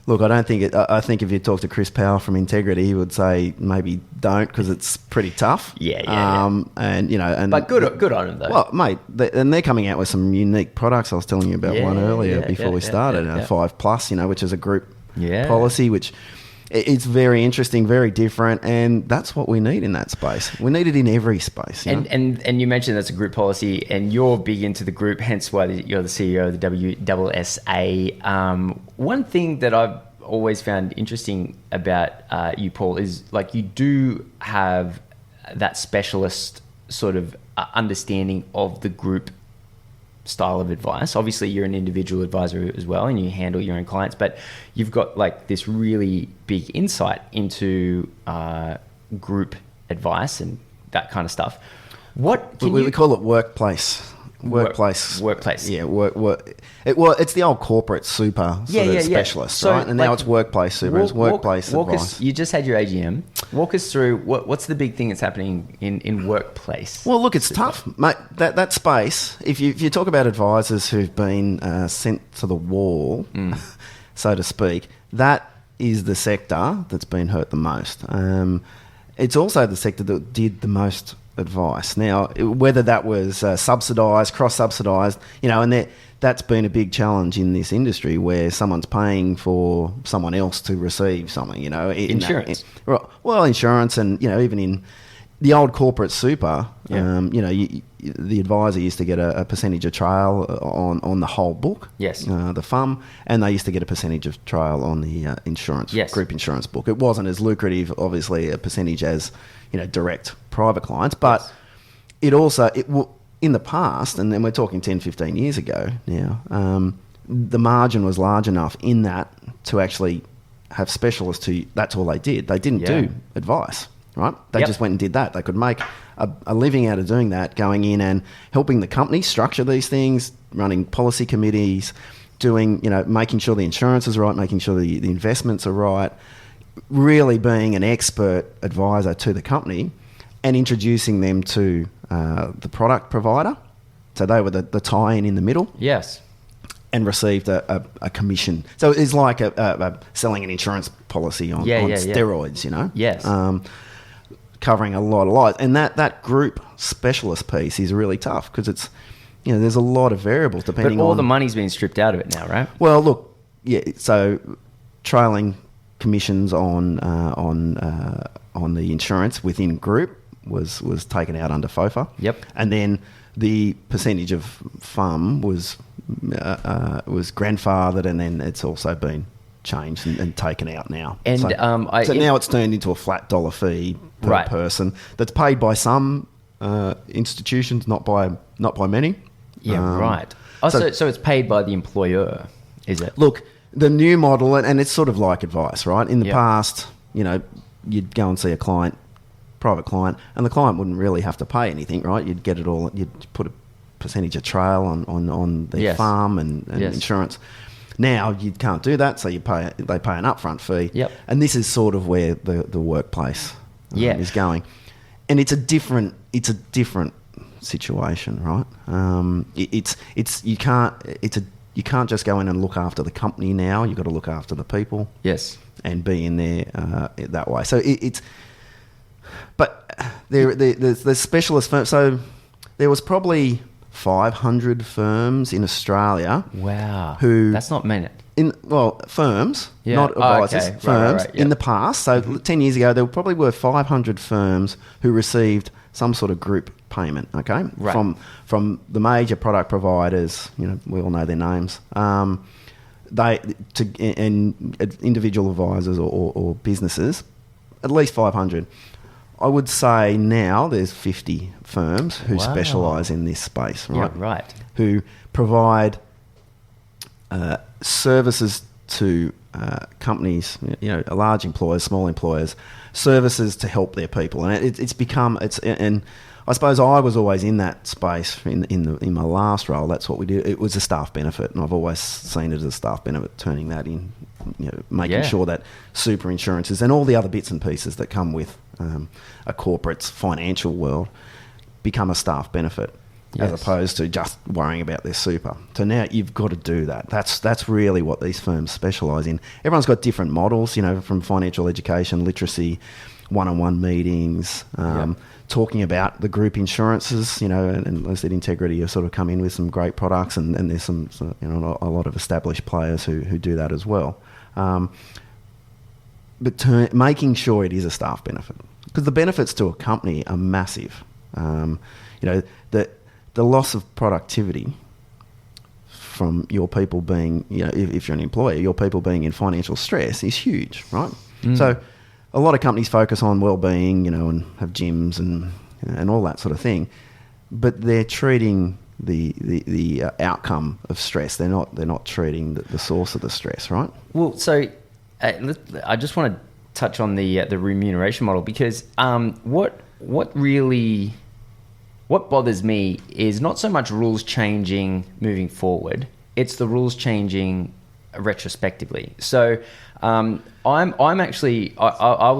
[SPEAKER 2] Look, I don't think it. I think if you talk to Chris Powell from Integrity, he would say maybe don't, because it's pretty tough.
[SPEAKER 1] Yeah.
[SPEAKER 2] And
[SPEAKER 1] but good on him though.
[SPEAKER 2] Well, mate, they're coming out with some unique products. I was telling you about one earlier before we started, 5+, which is a group policy, which it's very interesting, very different, and that's what we need in that space. We need it in every space.
[SPEAKER 1] And you mentioned that's a group policy, and you're big into the group, hence why you're the CEO of the WSSA. One thing that I've always found interesting about you, Paul, is like you do have that specialist sort of understanding of the group style of advice. Obviously, you're an individual advisor as well, and you handle your own clients, but you've got like this really big insight into group advice and that kind of stuff. We call it workplace. Workplace.
[SPEAKER 2] Yeah, it's the old corporate super specialist,
[SPEAKER 1] so,
[SPEAKER 2] right? And now it's workplace super. It's workplace advice.
[SPEAKER 1] You just had your AGM. Walk us through what's the big thing that's happening in workplace.
[SPEAKER 2] Well, look, it's tough, mate. That space. If you talk about advisors who've been sent to the wall, so to speak, that is the sector that's been hurt the most. It's also the sector that did the most advice. Now, whether that was subsidised, cross-subsidised, and that's been a big challenge in this industry where someone's paying for someone else to receive something,
[SPEAKER 1] Insurance.
[SPEAKER 2] Insurance, and, even in the old corporate super, the advisor used to get a percentage of trail on the whole book, the FUM, and they used to get a percentage of trail on the insurance, group insurance book. It wasn't as lucrative, obviously, a percentage as direct private clients, but it also in the past, and then we're talking 10, 15 years ago now, the margin was large enough in that to actually have specialists who that's all they did. They didn't do advice, right? They just went and did that. They could make a living out of doing that, going in and helping the company structure these things, running policy committees, doing, making sure the insurance is right, making sure the investments are right, really being an expert advisor to the company and introducing them to the product provider. So they were the tie-in in the middle.
[SPEAKER 1] Yes.
[SPEAKER 2] And received a commission. So it's like a selling an insurance policy on steroids,
[SPEAKER 1] Yes.
[SPEAKER 2] Covering a lot of lives. And that group specialist piece is really tough because it's, there's a lot of variables depending on...
[SPEAKER 1] But all the money's been stripped out of it now, right?
[SPEAKER 2] Well, look, so trailing commissions on the insurance within group was taken out under FOFA.
[SPEAKER 1] Yep.
[SPEAKER 2] And then the percentage of FUM was grandfathered, and then it's also been changed and taken out now.
[SPEAKER 1] And
[SPEAKER 2] so now it's turned into a flat dollar fee per person that's paid by some institutions, not by many.
[SPEAKER 1] Yeah, right. So it's paid by the employer, is it?
[SPEAKER 2] Look, the new model, and it's sort of like advice, right? In the past, you'd go and see a private client, and the client wouldn't really have to pay anything, right? You'd get it all. You'd put a percentage of trail on their farm and insurance. Now you can't do that, so they pay an upfront fee.
[SPEAKER 1] Yep.
[SPEAKER 2] And this is sort of where the workplace is going, and it's a different situation, right? You can't just go in and look after the company now. You've got to look after the people.
[SPEAKER 1] Yes.
[SPEAKER 2] And be in there that way. So but there's specialist firms. So there was probably 500 firms in Australia.
[SPEAKER 1] Wow.
[SPEAKER 2] That's
[SPEAKER 1] not many.
[SPEAKER 2] Firms, not advisors.
[SPEAKER 1] Okay.
[SPEAKER 2] Firms
[SPEAKER 1] right.
[SPEAKER 2] in the past. So 10 years ago, there probably were 500 firms who received some sort of group payment. Okay,
[SPEAKER 1] right.
[SPEAKER 2] From the major product providers. We all know their names. And individual advisors or businesses, at least 500. I would say now there's 50 firms who specialise in this space, right?
[SPEAKER 1] Yeah, right.
[SPEAKER 2] Who provide services to companies, large employers, small employers, services to help their people, and it's become and I suppose I was always in that space in my last role. That's what we did. It was a staff benefit, and I've always seen it as a staff benefit, turning that in, making sure that super insurances and all the other bits and pieces that come with a corporate's financial world become a staff benefit, as opposed to just worrying about their super. So now you've got to do that. That's really what these firms specialise in. Everyone's got different models, from financial education, literacy, one-on-one meetings, talking about the group insurances, and as I said, Integrity have sort of come in with some great products, and there's some a lot of established players who do that as well. But making sure it is a staff benefit, because the benefits to a company are massive. The loss of productivity from your people being, if you're an employer, your people being in financial stress is huge, right? So a lot of companies focus on well-being, and have gyms and all that sort of thing, but they're treating the outcome of stress. They're not treating the source of the stress, right?
[SPEAKER 1] Well, so I just want to touch on the remuneration model, because what bothers me is not so much rules changing moving forward; it's the rules changing retrospectively. So I'm actually I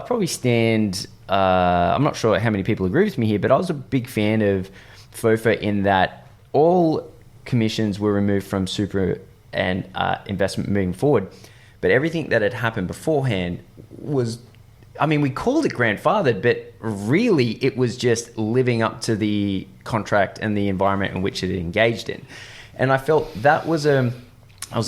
[SPEAKER 1] probably stand. I'm not sure how many people agree with me here, but I was a big fan of FOFA in that all commissions were removed from super and investment moving forward, but everything that had happened beforehand was, we called it grandfathered, but really it was just living up to the contract and the environment in which it engaged in. And I felt that was a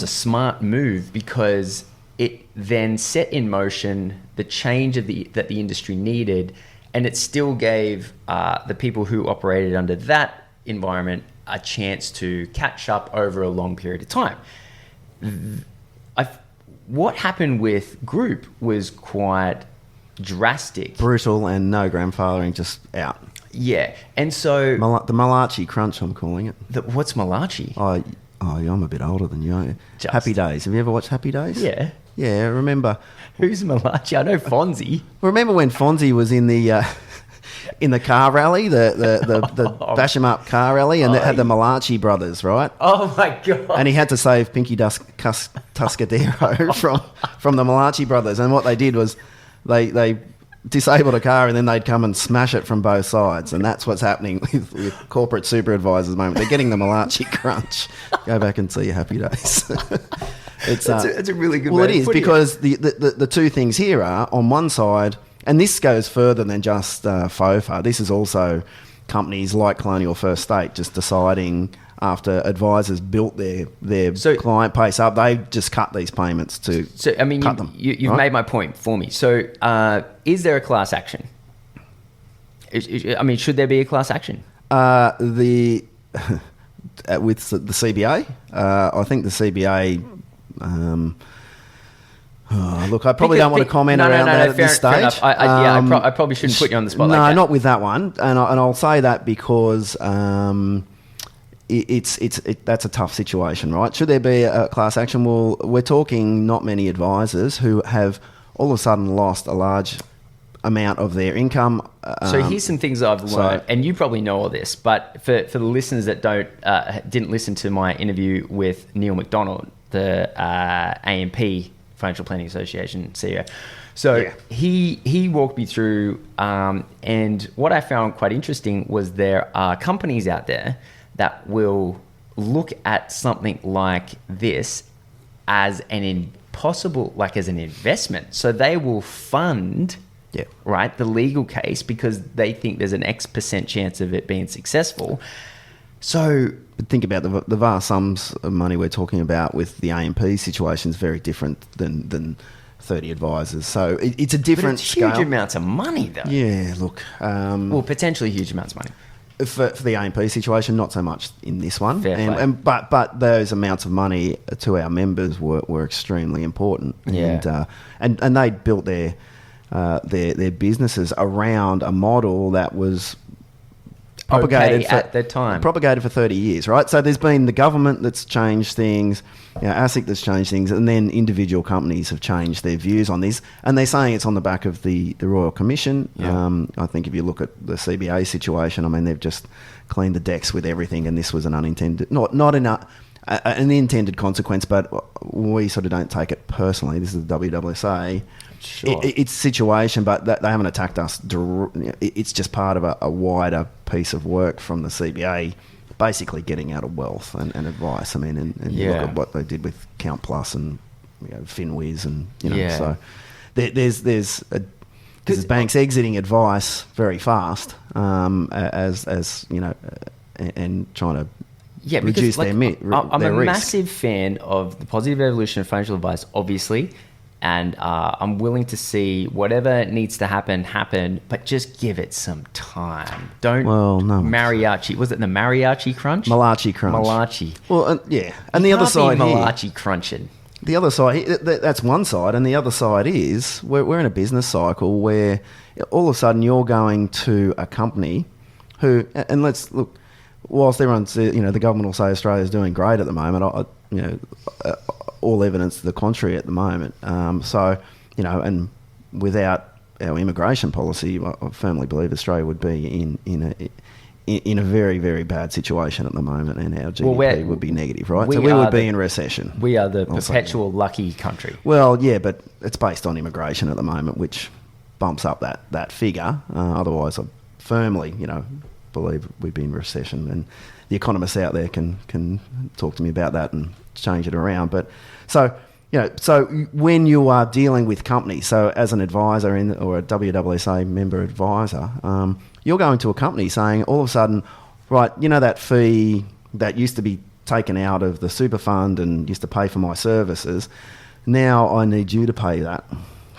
[SPEAKER 1] smart move, because it then set in motion the change that the industry needed, and it still gave the people who operated under that environment a chance to catch up over a long period of time. What happened with Group was quite drastic,
[SPEAKER 2] brutal, and no grandfathering, just out.
[SPEAKER 1] Yeah, and so
[SPEAKER 2] the Malachi Crunch, I'm calling it.
[SPEAKER 1] What's Malachi?
[SPEAKER 2] Oh, I'm a bit older than you, aren't you? Happy Days. Have you ever watched Happy Days?
[SPEAKER 1] Yeah.
[SPEAKER 2] Yeah, remember.
[SPEAKER 1] Who's Malachi? I know Fonzie.
[SPEAKER 2] Remember when Fonzie was in the car rally, the bash 'em up car rally, and it had the Malachi brothers, right?
[SPEAKER 1] Oh my God.
[SPEAKER 2] And he had to save Pinky Tuscadero from the Malachi brothers. And what they did was they disabled a car, and then they'd come and smash it from both sides. And that's what's happening with corporate super advisors at the moment. They're getting the Malachi Crunch. Go back and see your Happy Days. It's
[SPEAKER 1] a really good way.
[SPEAKER 2] Well, it is, because the two things here are, on one side, and this goes further than just FOFA. This is also companies like Colonial First State just deciding, after advisors built their client base up, they just cut these payments to cut them.
[SPEAKER 1] You've right? made my point for me. So is there a class action? Should there be a class action?
[SPEAKER 2] With the CBA, I think the CBA... look, I probably don't want to comment around that at this stage.
[SPEAKER 1] I probably shouldn't put you on the spot.
[SPEAKER 2] No, not with that one, and I'll say that because that's a tough situation, right? Should there be a class action? Well, we're talking not many advisors who have all of a sudden lost a large amount of their income.
[SPEAKER 1] So here's some things that I've learned, and you probably know all this, but for the listeners that didn't listen to my interview with Neil McDonald, the AMP, Financial Planning Association CEO. So he walked me through, and what I found quite interesting was there are companies out there that will look at something like this as as an investment. So they will fund right, the legal case, because they think there's an X% chance of it being successful. So
[SPEAKER 2] think about the vast sums of money we're talking about with the AMP situation is very different than 30 advisors. So it's a different scale.
[SPEAKER 1] Huge amounts of money, though.
[SPEAKER 2] Yeah, look.
[SPEAKER 1] Potentially huge amounts of money.
[SPEAKER 2] For the AMP situation, not so much in this one.
[SPEAKER 1] But
[SPEAKER 2] those amounts of money to our members were extremely important.
[SPEAKER 1] Yeah.
[SPEAKER 2] And they built their businesses around a model that was propagated
[SPEAKER 1] at the time.
[SPEAKER 2] Propagated for 30 years, right? So there's been the government that's changed things, ASIC that's changed things, and then individual companies have changed their views on this. And they're saying it's on the back of the Royal Commission. Yeah. I think if you look at the CBA situation, I mean, they've just cleaned the decks with everything, and this was an unintended, not an intended consequence, but we sort of don't take it personally. This is the WWSA.
[SPEAKER 1] Sure.
[SPEAKER 2] It's a situation, but they haven't attacked us. It's just part of a wider piece of work from the CBA, basically getting out of wealth and advice. I mean, and look at what they did with Count Plus and FinWiz, and so there's banks exiting advice very fast, as and trying to reduce their risk.
[SPEAKER 1] I'm a massive fan of the positive evolution of financial advice, obviously. And I'm willing to see whatever needs to happen, but just give it some time. Don't mariachi. Was it the mariachi crunch?
[SPEAKER 2] Malachi crunch.
[SPEAKER 1] Malachi.
[SPEAKER 2] Well, yeah. And the other side here,
[SPEAKER 1] malachi crunching.
[SPEAKER 2] The other side, that's one side, and the other side is we're in a business cycle where all of a sudden you're going to a company who, and let's look, whilst everyone's, the government will say Australia's doing great at the moment, all evidence to the contrary at the moment. And without our immigration policy, I firmly believe Australia would be in a very, very bad situation at the moment, and our GDP would be negative, right? So we would be in recession.
[SPEAKER 1] We are the perpetual lucky country.
[SPEAKER 2] Well, yeah, but it's based on immigration at the moment, which bumps up that figure. Otherwise, I firmly, believe we'd be in recession, and the economists out there can talk to me about that and change it around. But so when you are dealing with companies, so as an advisor or a WWSA member advisor, you're going to a company saying all of a sudden, right, that fee that used to be taken out of the super fund and used to pay for my services, now I need you to pay that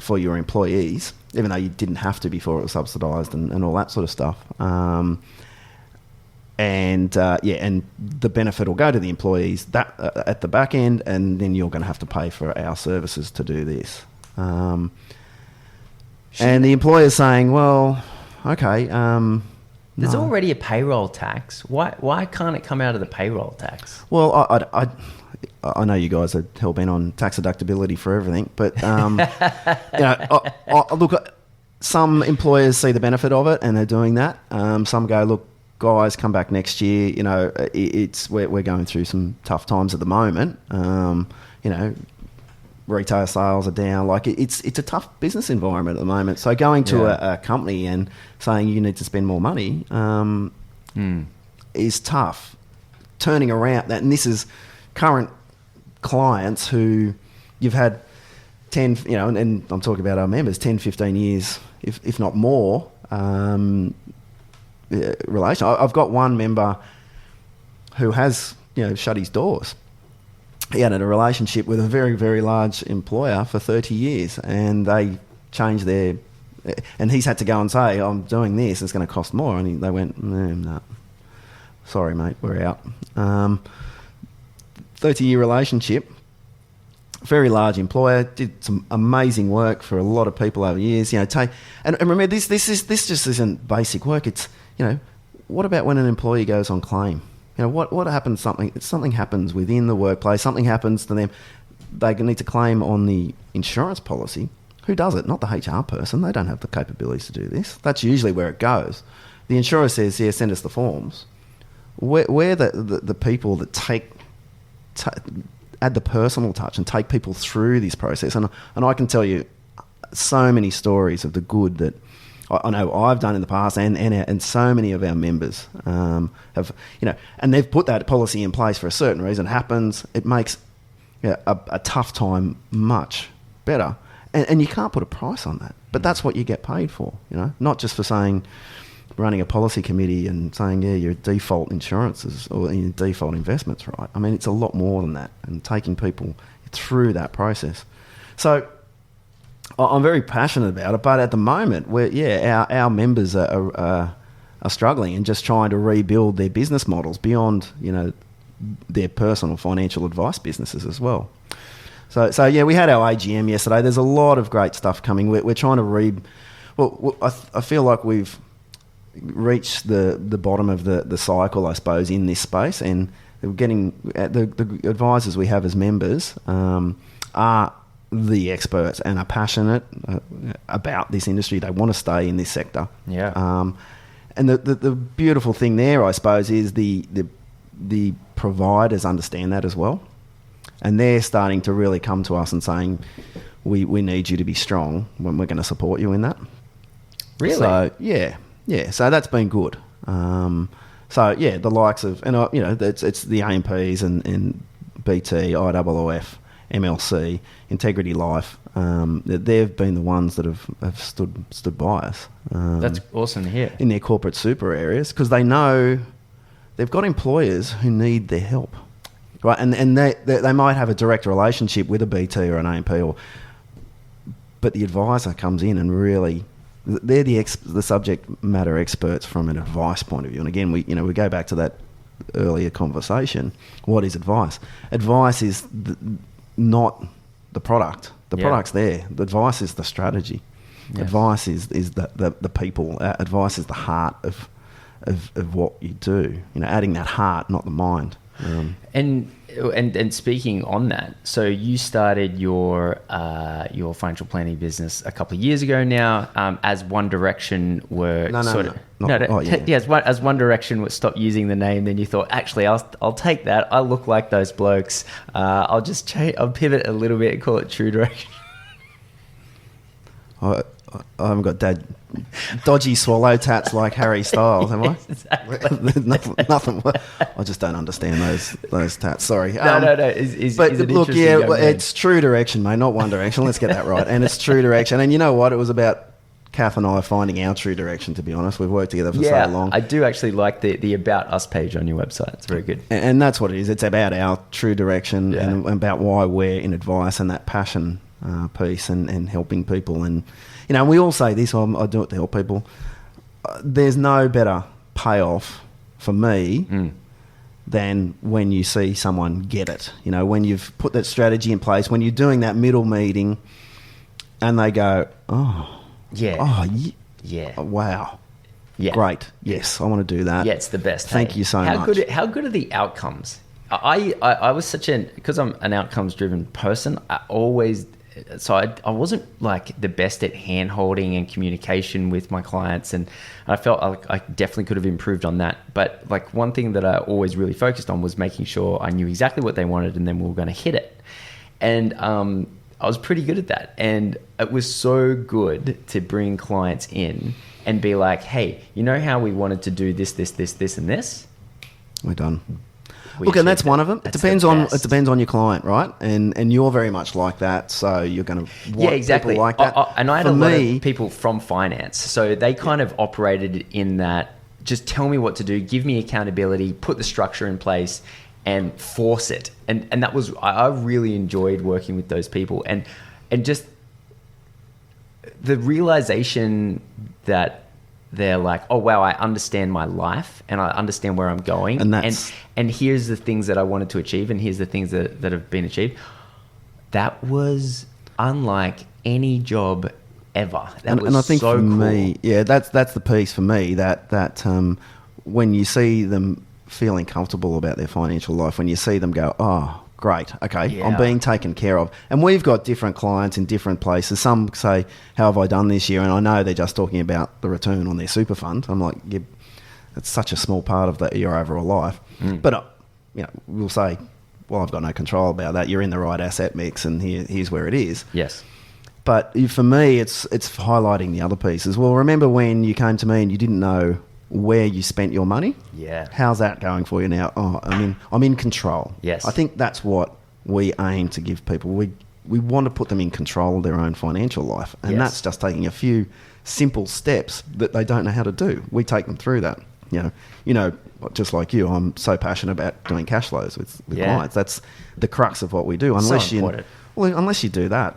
[SPEAKER 2] for your employees, even though you didn't have to before it was subsidised and all that sort of stuff. And the benefit will go to the employees at the back end, and then you're going to have to pay for our services to do this. And the employer's saying, well, okay.
[SPEAKER 1] There's already a payroll tax. Why can't it come out of the payroll tax?
[SPEAKER 2] Well, I know you guys are hell-bent on tax deductibility for everything, but look, some employers see the benefit of it and they're doing that. Some go, look, guys, come back next year. We're going through some tough times at the moment. Retail sales are down. Like it's a tough business environment at the moment. So going to a company and saying you need to spend more money is tough. Turning around that, and this is current clients who you've had 10, and I'm talking about our members, 10, 15 years, if not more. Relation. I've got one member who has, shut his doors. He had a relationship with a very, very large employer for 30 years, and they changed and he's had to go and say, I'm doing this, it's going to cost more. And they went, no, sorry, mate, we're out. 30-year relationship, very large employer, did some amazing work for a lot of people over years. And remember, this just isn't basic work. It's, what about when an employee goes on claim? What happens? Something happens within the workplace. Something happens to them. They need to claim on the insurance policy. Who does it? Not the HR person. They don't have the capabilities to do this. That's usually where it goes. The insurer says, "Yeah, send us the forms." We're the people that add the personal touch and take people through this process. And I can tell you so many stories of the good that I know I've done in the past, and so many of our members have, and they've put that policy in place for a certain reason. It happens, it makes a tough time much better, and you can't put a price on that. But that's what you get paid for, not just for saying, running a policy committee and saying, yeah, your default insurances or your default investments, right? I mean, it's a lot more than that, and taking people through that process. So I'm very passionate about it, but at the moment, our members are struggling and just trying to rebuild their business models beyond, their personal financial advice businesses as well. So we had our AGM yesterday. There's a lot of great stuff coming. We're trying to I feel like we've reached the bottom of the cycle, I suppose, in this space, and we're getting the advisors we have as members are the experts and are passionate about this industry. They want to stay in this sector.
[SPEAKER 1] Yeah.
[SPEAKER 2] And the beautiful thing there, I suppose, is the providers understand that as well, and they're starting to really come to us and saying, we need you to be strong when we're going to support you in that.
[SPEAKER 1] Really?
[SPEAKER 2] So yeah. So that's been good. So yeah, the likes of, and it's the AMPs and BT, IOOF, MLC, Integrity Life. They've been the ones that have stood by us.
[SPEAKER 1] That's awesome to hear.
[SPEAKER 2] In their corporate super areas, because they know they've got employers who need their help, right? And they might have a direct relationship with a BT or an AMP, but the advisor comes in and really, they're the subject matter experts from an advice point of view. And again, we go back to that earlier conversation. What is advice? Advice is not the product. The product's there. The advice is the strategy. Yes. Advice is the people. Advice is the heart of what you do. Adding that heart, not the mind.
[SPEAKER 1] And speaking on that, so you started your financial planning business a couple of years ago now, as One Direction were as One Direction would stop using the name. Then you thought, actually, I'll take that. I look like those blokes. I'll just change. I'll pivot a little bit and call it True Direction.
[SPEAKER 2] I haven't got dodgy swallow tats like Harry Styles, have I?
[SPEAKER 1] Yes, exactly.
[SPEAKER 2] nothing. I just don't understand those tats. Sorry.
[SPEAKER 1] No.
[SPEAKER 2] It's True Direction, mate, not One Direction. Let's get that right. And it's True Direction. And you know what? It was about Kath and I finding our true direction, to be honest. We've worked together for so long.
[SPEAKER 1] I do actually like the About Us page on your website. It's very good.
[SPEAKER 2] And that's what it is. It's about our true direction and about why we're in advice and that passion piece and helping people. And we all say this, I do it to help people. There's no better payoff for me than when you see someone get it. When you've put that strategy in place, when you're doing that middle meeting and they go, wow, great, yes, I want to do that.
[SPEAKER 1] Yeah, it's the best.
[SPEAKER 2] Thank you so much.
[SPEAKER 1] How good are the outcomes? I was because I'm an outcomes driven person. I wasn't like the best at hand holding and communication with my clients, and I felt like I definitely could have improved on that. But like one thing that I always really focused on was making sure I knew exactly what they wanted and then we were going to hit it. And I was pretty good at that, and it was so good to bring clients in and be like, hey, you know how we wanted to do this, and this?
[SPEAKER 2] We're done. Look, and that's one of them. It depends on your client, right? And you're very much like that, so you're going to want people like that.
[SPEAKER 1] And I had a lot of people from finance, so they kind of operated in that, just tell me what to do, give me accountability, put the structure in place, and force it. And that was, I really enjoyed working with those people, and just the realization that they're like, oh wow, I understand my life and I understand where I'm going, and here's the things that I wanted to achieve, and here's the things that have been achieved. That was unlike any job ever.
[SPEAKER 2] And I think so for me, that's the piece for me that when you see them feeling comfortable about their financial life, when you see them go, oh, great, okay, I'm being taken care of. And we've got different clients in different places. Some say, how have I done this year? And I know they're just talking about the return on their super fund. I'm like, it's such a small part of your overall life. But we'll say, well, I've got no control about that. You're in the right asset mix, and here's where it is.
[SPEAKER 1] Yes. But
[SPEAKER 2] for me, it's highlighting the other pieces. Well, remember when you came to me and you didn't know where you spent your money?
[SPEAKER 1] Yeah.
[SPEAKER 2] How's that going for you now? Oh, I'm in control.
[SPEAKER 1] Yes.
[SPEAKER 2] I think that's what we aim to give people. We want to put them in control of their own financial life. And that's just taking a few simple steps that they don't know how to do. We take them through that. Just like you, I'm so passionate about doing cash flows with clients. That's the crux of what we do. Unless you do that,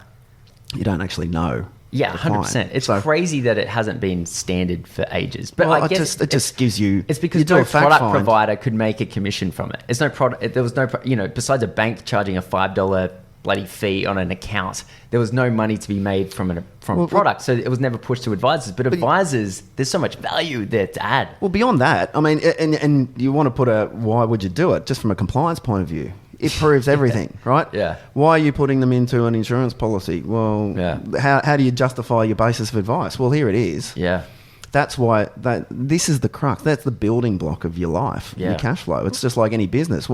[SPEAKER 2] you don't actually know.
[SPEAKER 1] Yeah, 100%. It's crazy that it hasn't been standard for ages. But
[SPEAKER 2] I guess it just gives you.
[SPEAKER 1] It's because no product provider could make a commission from it. It's no product. There was no, besides a bank charging a $5 bloody fee on an account. There was no money to be made from a product, so it was never pushed to advisors. But advisors, there's so much value there to add.
[SPEAKER 2] Well, beyond that, I mean, and you want to put why would you do it? Just from a compliance point of view. It proves everything, right?
[SPEAKER 1] Yeah.
[SPEAKER 2] Why are you putting them into an insurance policy? Well, how do you justify your basis of advice? Well, here it is.
[SPEAKER 1] Yeah.
[SPEAKER 2] That's why this is the crux. That's the building block of your life, your cash flow. It's just like any business.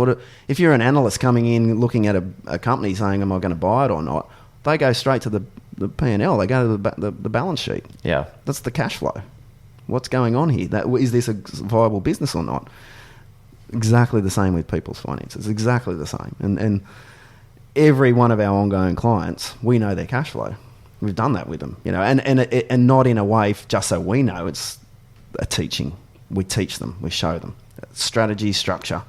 [SPEAKER 2] If you're an analyst coming in looking at a company saying, am I going to buy it or not? They go straight to the P&L. They go to the balance sheet.
[SPEAKER 1] Yeah.
[SPEAKER 2] That's the cash flow. What's going on here? Is this a viable business or not? Exactly the same with people's finances. Exactly the same. And every one of our ongoing clients, we know their cash flow. We've done that with them, and not in a way just so we know. It's a teaching. We teach them. We show them strategy, structure.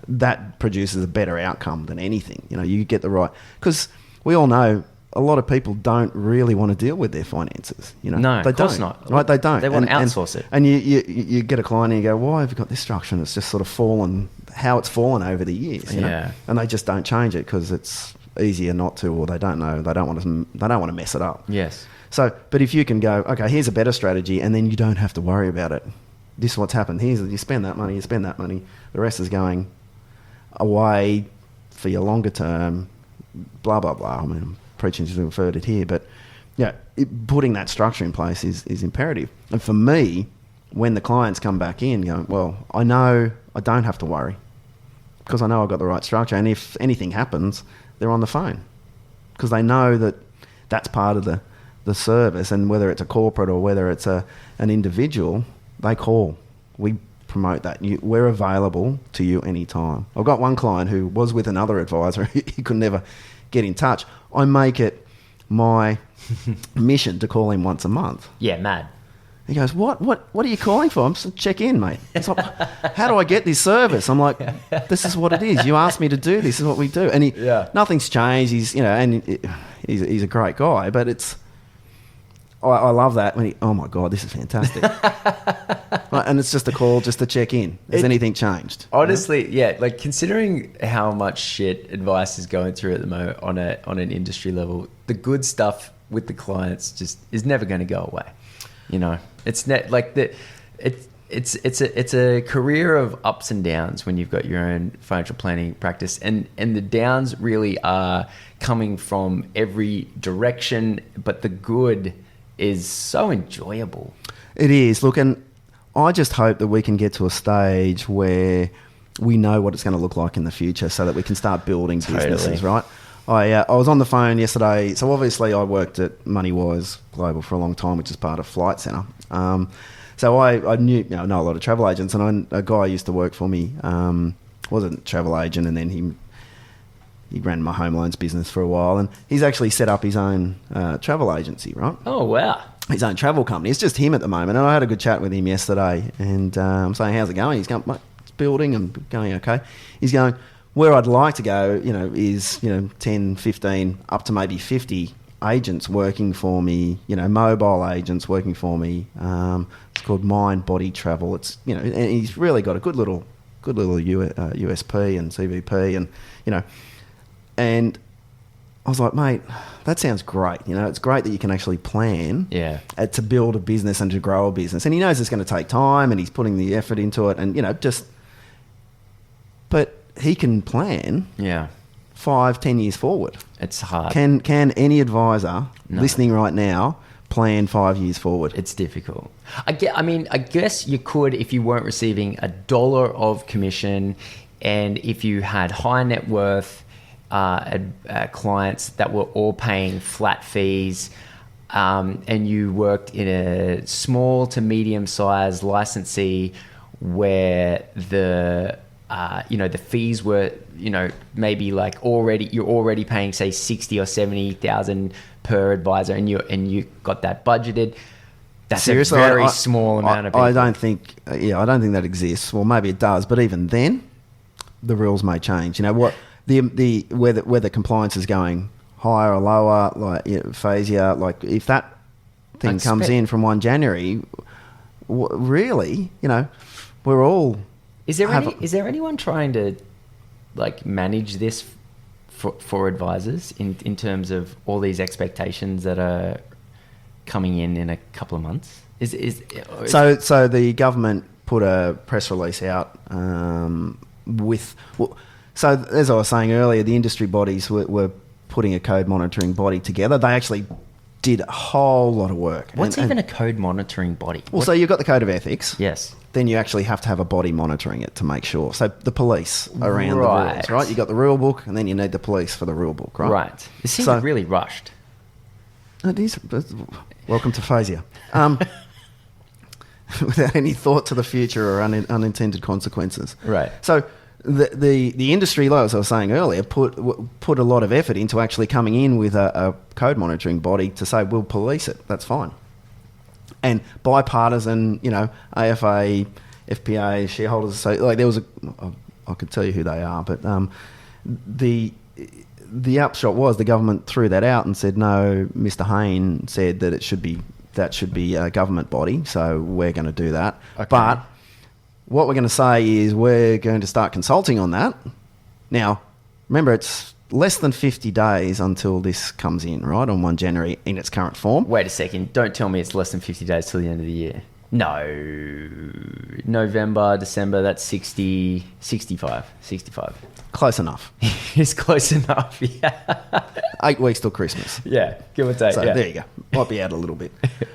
[SPEAKER 2] That produces a better outcome than anything. You get the right, because we all know a lot of people don't really want to deal with their finances.
[SPEAKER 1] No,
[SPEAKER 2] they
[SPEAKER 1] of course
[SPEAKER 2] don't.
[SPEAKER 1] not.
[SPEAKER 2] Right, they don't.
[SPEAKER 1] They want to outsource it.
[SPEAKER 2] And you get a client and you go, why have you got this structure? And it's just sort of fallen, how it's fallen over the years. And they just don't change it because it's easier not to, or they don't know, they don't want to mess it up.
[SPEAKER 1] Yes.
[SPEAKER 2] So, but if you can go, okay, here's a better strategy, and then you don't have to worry about it. This is what's happened. You spend that money, the rest is going away for your longer term, blah, blah, blah. I mean, I'm preaching to the converted here, but putting that structure in place is imperative. And for me, when the clients come back in going, well, I know I don't have to worry because I know I've got the right structure. And if anything happens, they're on the phone because they know that that's part of the service. And whether it's a corporate or whether it's an individual, they call. We promote that. We're available to you anytime. I've got one client who was with another advisor. He could never get in touch. I make it my mission to call him once a month.
[SPEAKER 1] Yeah, mad.
[SPEAKER 2] He goes, what are you calling for? I'm just check in, mate. It's like, how do I get this service? I'm like, this is what it is. You asked me to do this. Is what we do. And nothing's changed. He's he's a great guy, but it's. I love that when oh my God, this is fantastic. Right, and it's just a call just to check in. Has anything changed?
[SPEAKER 1] Honestly, like considering how much shit advice is going through at the moment on an industry level, the good stuff with the clients just is never going to go away. It's it's a career of ups and downs when you've got your own financial planning practice, and the downs really are coming from every direction, but the good is so enjoyable.
[SPEAKER 2] It is. Look, and I just hope that we can get to a stage where we know what it's going to look like in the future so that we can start building businesses, right? I was on the phone yesterday. So obviously I worked at MoneyWise Global for a long time, which is part of Flight Centre. So I knew, know a lot of travel agents, and a guy used to work for me, was a travel agent, and then he ran my home loans business for a while, and he's actually set up his own travel agency, right?
[SPEAKER 1] Oh, wow.
[SPEAKER 2] His own travel company. It's just him at the moment, and I had a good chat with him yesterday, and I'm saying, how's it going? He's going, mate, it's building and going okay. He's going, where I'd like to go, is, 10, 15, up to maybe 50 agents working for me, mobile agents working for me. It's called Mind Body Travel. It's, and he's really got a good little USP and CVP, and, and I was like, mate, that sounds great. It's great that you can actually plan to build a business and to grow a business. And he knows it's going to take time, and he's putting the effort into it, and, but he can plan 5-10 years forward.
[SPEAKER 1] It's hard.
[SPEAKER 2] Can any advisor listening right now plan 5 years forward?
[SPEAKER 1] It's difficult. I guess you could if you weren't receiving $1 of commission, and if you had high net worth clients that were all paying flat fees, and you worked in a small to medium sized licensee where the fees were, maybe like you're already paying, say, 60 or 70,000 per advisor, and you got that budgeted. That's seriously, a very small amount of people.
[SPEAKER 2] I don't think that exists. Well, maybe it does, but even then, the rules may change. What whether compliance is going higher or lower, like FASIA, like if that thing comes in from 1 January, really, we're all.
[SPEAKER 1] Is there anyone trying to like manage this for advisors in terms of all these expectations that are coming in a couple of months?
[SPEAKER 2] So the government put a press release out so as I was saying earlier, the industry bodies were putting a code monitoring body together. They actually did a whole lot of work.
[SPEAKER 1] What's even a code monitoring body?
[SPEAKER 2] Well, so you've got the code of ethics.
[SPEAKER 1] Yes.
[SPEAKER 2] Then you actually have to have a body monitoring it to make sure. So the police around the rules, right? You got the rule book, and then you need the police for the rule book, right?
[SPEAKER 1] Right. It seems really rushed.
[SPEAKER 2] It is. Welcome to Phasia. Without any thought to the future or unintended consequences.
[SPEAKER 1] Right.
[SPEAKER 2] So the industry, like as I was saying earlier, put a lot of effort into actually coming in with a code monitoring body to say we'll police it. That's fine. And bipartisan, AFA, FPA, shareholders. So like there was I could tell you who they are, but the upshot was the government threw that out and said no. Mr. Hayne said that that should be a government body, so we're going to do that. Okay. But what we're going to say is we're going to start consulting on that. Now, remember, it's less than 50 days until this comes in, right, on 1 January in its current form.
[SPEAKER 1] Wait a second. Don't tell me it's less than 50 days till the end of the year. No. November, December, that's 65.
[SPEAKER 2] Close enough.
[SPEAKER 1] It's close enough, yeah.
[SPEAKER 2] 8 weeks till Christmas.
[SPEAKER 1] Yeah, give or take.
[SPEAKER 2] So there you go. Might be out a little bit.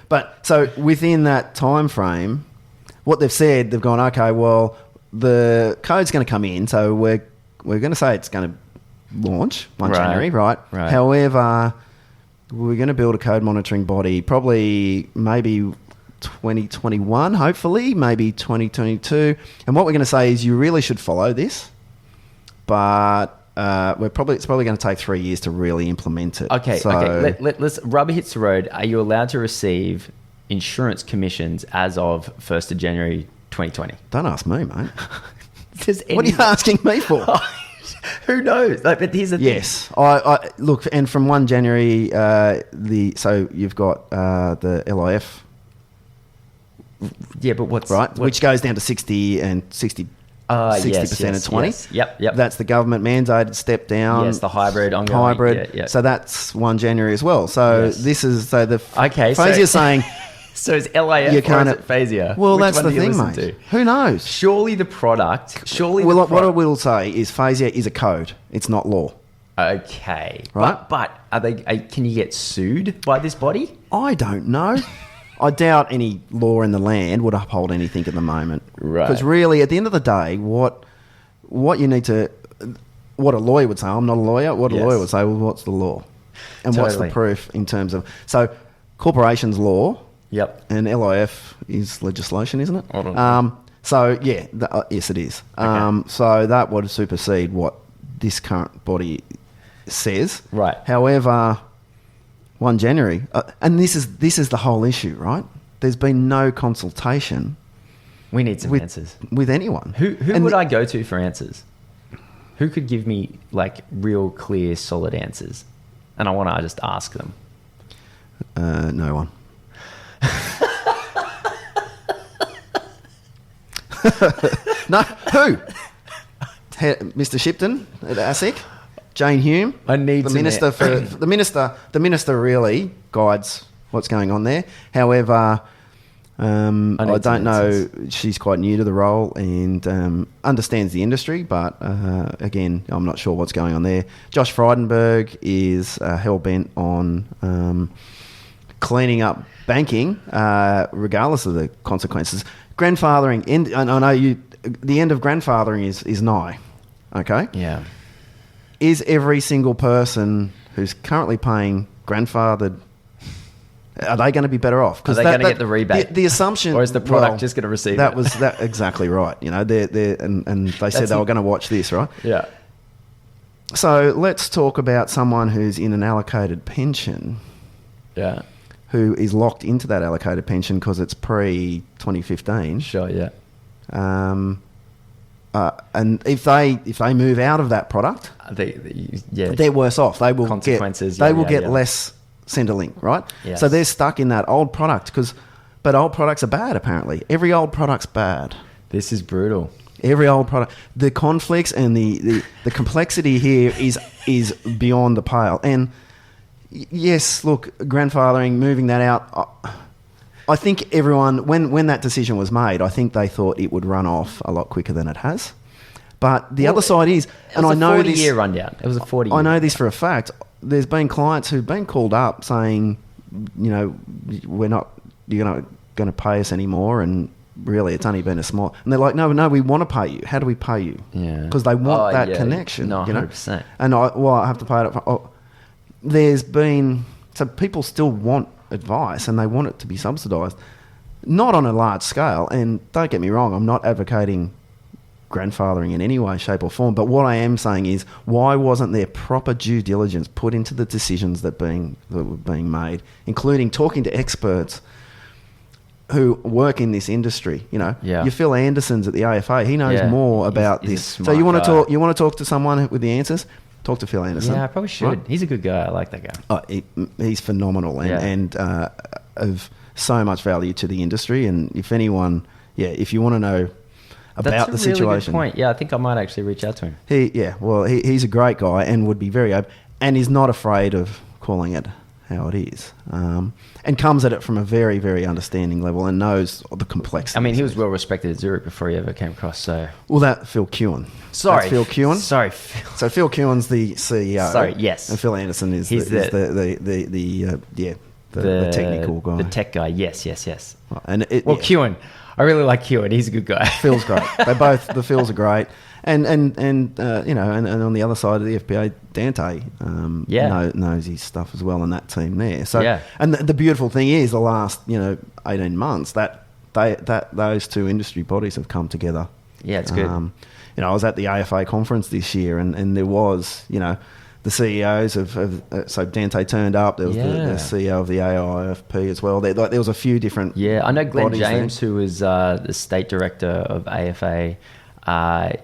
[SPEAKER 2] But so within that time frame, what they've said, they've gone, okay, well, the code's going to come in, so we're going to say it's going to launch 1 January, right? However, we're going to build a code monitoring body, probably maybe 2021, hopefully, maybe 2022. And what we're going to say is you really should follow this, but it's probably going to take 3 years to really implement it.
[SPEAKER 1] Okay. Let's rubber hits the road. Are you allowed to receive insurance commissions as of 1st of January 2020?
[SPEAKER 2] Don't ask me, mate. What are you asking me for?
[SPEAKER 1] Who knows? But here's the thing.
[SPEAKER 2] Yes, I look, and from 1 January, so you've got the LIF.
[SPEAKER 1] Yeah, but
[SPEAKER 2] which goes down to 60 and 60. 60% and 20.
[SPEAKER 1] Yes. Yep.
[SPEAKER 2] That's the government mandated step down.
[SPEAKER 1] Yes, the hybrid.
[SPEAKER 2] Yeah. So that's 1 January as well. So this is Phasia's saying.
[SPEAKER 1] So it's LAF or is it Phasia?
[SPEAKER 2] Well, that's the thing, mate. Who knows?
[SPEAKER 1] Surely the product.
[SPEAKER 2] What I will say is Phasia is a code. It's not law.
[SPEAKER 1] Okay.
[SPEAKER 2] Right.
[SPEAKER 1] But are they? Can you get sued by this body?
[SPEAKER 2] I don't know. I doubt any law in the land would uphold anything at the moment.
[SPEAKER 1] Right.
[SPEAKER 2] Because really, at the end of the day, what you need to... What a lawyer would say, I'm not a lawyer. What a lawyer would say, well, what's the law? And what's the proof in terms of... So, corporations law...
[SPEAKER 1] Yep.
[SPEAKER 2] And LIF is legislation, isn't it?
[SPEAKER 1] I don't know.
[SPEAKER 2] So, yeah, yes, it is.
[SPEAKER 1] Okay.
[SPEAKER 2] So that would supersede what this current body says. Right. However, 1 January, and this is the whole issue, right? There's been no consultation.
[SPEAKER 1] We need some answers.
[SPEAKER 2] With anyone.
[SPEAKER 1] Who would I go to for answers? Who could give me, like, real, clear, solid answers? And I want to just ask them.
[SPEAKER 2] No one. No, who? Mr. Shipton at ASIC, Jane Hume.
[SPEAKER 1] I need
[SPEAKER 2] the minister for the minister. The minister really guides what's going on there. However, I don't know. She's quite new to the role and understands the industry, but again, I'm not sure what's going on there. Josh Frydenberg is hell bent on cleaning up banking, regardless of the consequences. Grandfathering, I know the end of grandfathering is nigh. Okay?
[SPEAKER 1] Yeah.
[SPEAKER 2] Is every single person who's currently paying grandfathered, are they going to be better off?
[SPEAKER 1] Are they going to get the rebate?
[SPEAKER 2] The assumption...
[SPEAKER 1] Or is the product just going to receive
[SPEAKER 2] that
[SPEAKER 1] it?
[SPEAKER 2] Was that exactly right. You know, and they said they were going to watch this, right?
[SPEAKER 1] Yeah.
[SPEAKER 2] So let's talk about someone who's in an allocated pension.
[SPEAKER 1] Yeah.
[SPEAKER 2] Who is locked into that allocated pension because it's pre-2015.
[SPEAKER 1] Sure, yeah.
[SPEAKER 2] And if they move out of that product, they're worse off. They will get less Centrelink, right?
[SPEAKER 1] Yes.
[SPEAKER 2] So they're stuck in that old product but old products are bad apparently. Every old product's bad.
[SPEAKER 1] This is brutal.
[SPEAKER 2] Every old product. The conflicts and the complexity here is beyond the pale. And yes, look, grandfathering, moving that out. I think everyone, when that decision was made, I think they thought it would run off a lot quicker than it has. But the other side is, and I know this...
[SPEAKER 1] It was a 40-year rundown. It was a 40-year.
[SPEAKER 2] I know this for a fact. There's been clients who've been called up saying, you're not going to pay us anymore, and really it's only been a small... And they're like, no, we want to pay you. How do we pay you?
[SPEAKER 1] Yeah.
[SPEAKER 2] Because they want that connection.
[SPEAKER 1] No, 100%.
[SPEAKER 2] And I have to pay it up. There's been... So people still want advice and they want it to be subsidised. Not on a large scale. And don't get me wrong, I'm not advocating grandfathering in any way, shape or form. But what I am saying is, why wasn't there proper due diligence put into the decisions that were being made, including talking to experts who work in this industry? Your Phil Anderson's at the AFA. He knows more about this. So you want to talk to someone with the answers? Talk to Phil Anderson.
[SPEAKER 1] Yeah, I probably should. Right? He's a good guy. I like that guy.
[SPEAKER 2] Oh, he's phenomenal and of so much value to the industry. And if anyone, if you want to know about the situation. That's a really good point. Yeah, I think I might actually reach out to him. He's a great guy and would be very open and is not afraid of calling it how it is, and comes at it from a very, very understanding level and knows the complexity.
[SPEAKER 1] I mean, he was well respected at Zurich before he ever came across. So,
[SPEAKER 2] that Phil Kewen.
[SPEAKER 1] Sorry,
[SPEAKER 2] that's Phil Kewen.
[SPEAKER 1] Sorry, Phil.
[SPEAKER 2] So Phil Kewen's the CEO.
[SPEAKER 1] Sorry, yes.
[SPEAKER 2] And Phil Anderson is the technical guy,
[SPEAKER 1] the tech guy. Yes.
[SPEAKER 2] Kewen.
[SPEAKER 1] I really like Kewen. He's a good guy.
[SPEAKER 2] Phil's great. The Phils are great. And on the other side of the FPA, Dante knows his stuff as well, and that team there. So and the beautiful thing is, the last 18 months that those two industry bodies have come together.
[SPEAKER 1] Yeah, it's good.
[SPEAKER 2] I was at the AFA conference this year, and there was the CEOs of so Dante turned up. There was the CEO of the AIFP as well. There was a few different. Yeah,
[SPEAKER 1] I know Glenn James, who was the state director of AFA.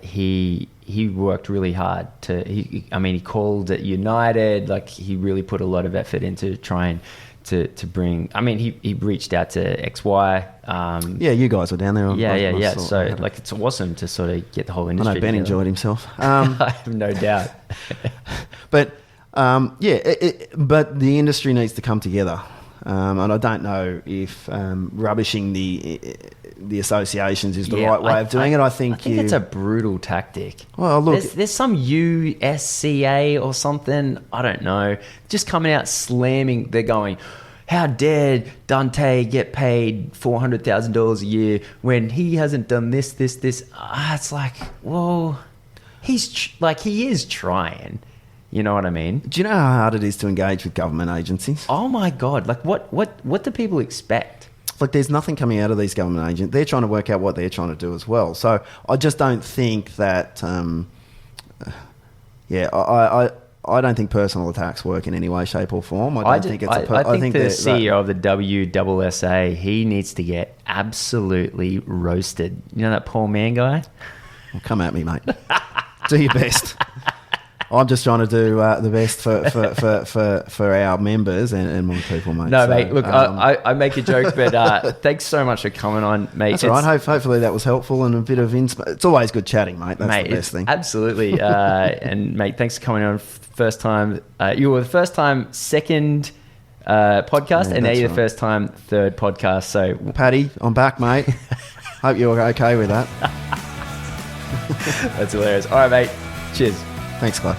[SPEAKER 1] He worked really hard he called it United. Like, he really put a lot of effort into trying to bring. I mean, he reached out to XY.
[SPEAKER 2] You guys were down there.
[SPEAKER 1] So it's awesome to sort of get the whole industry.
[SPEAKER 2] I know Ben
[SPEAKER 1] together.
[SPEAKER 2] enjoyed himself.
[SPEAKER 1] I have no doubt.
[SPEAKER 2] But but the industry needs to come together. And I don't know if rubbishing the associations is the right way of doing it. I think
[SPEAKER 1] it's a brutal tactic.
[SPEAKER 2] Well, look,
[SPEAKER 1] there's some USCA or something, I don't know, just coming out slamming. They're going, how dare Dante get paid $400,000 a year when he hasn't done this. It's like, well, he is trying. You know what I mean?
[SPEAKER 2] Do you know how hard it is to engage with government agencies?
[SPEAKER 1] Oh my God. Like, what do people expect?
[SPEAKER 2] Like, there's nothing coming out of these government agents. They're trying to work out what they're trying to do as well. So I just don't think that, I don't think personal attacks work in any way, shape or form. I think the
[SPEAKER 1] CEO of the WSSA, he needs to get absolutely roasted. You know that Paul Mann guy?
[SPEAKER 2] Well, come at me, mate. Do your best. I'm just trying to do the best for our members and more people, mate.
[SPEAKER 1] No, mate, look, I make a joke, but thanks so much for coming on, mate.
[SPEAKER 2] That's all right. Hopefully that was helpful and a bit of It's always good chatting, mate. That's the best thing.
[SPEAKER 1] Absolutely. And, mate, thanks for coming on first time. You were the first time second podcast, and now you're the first time third podcast. So,
[SPEAKER 2] Paddy, I'm back, mate. Hope you're okay with that.
[SPEAKER 1] That's hilarious. All right, mate. Cheers.
[SPEAKER 2] Thanks, Clay.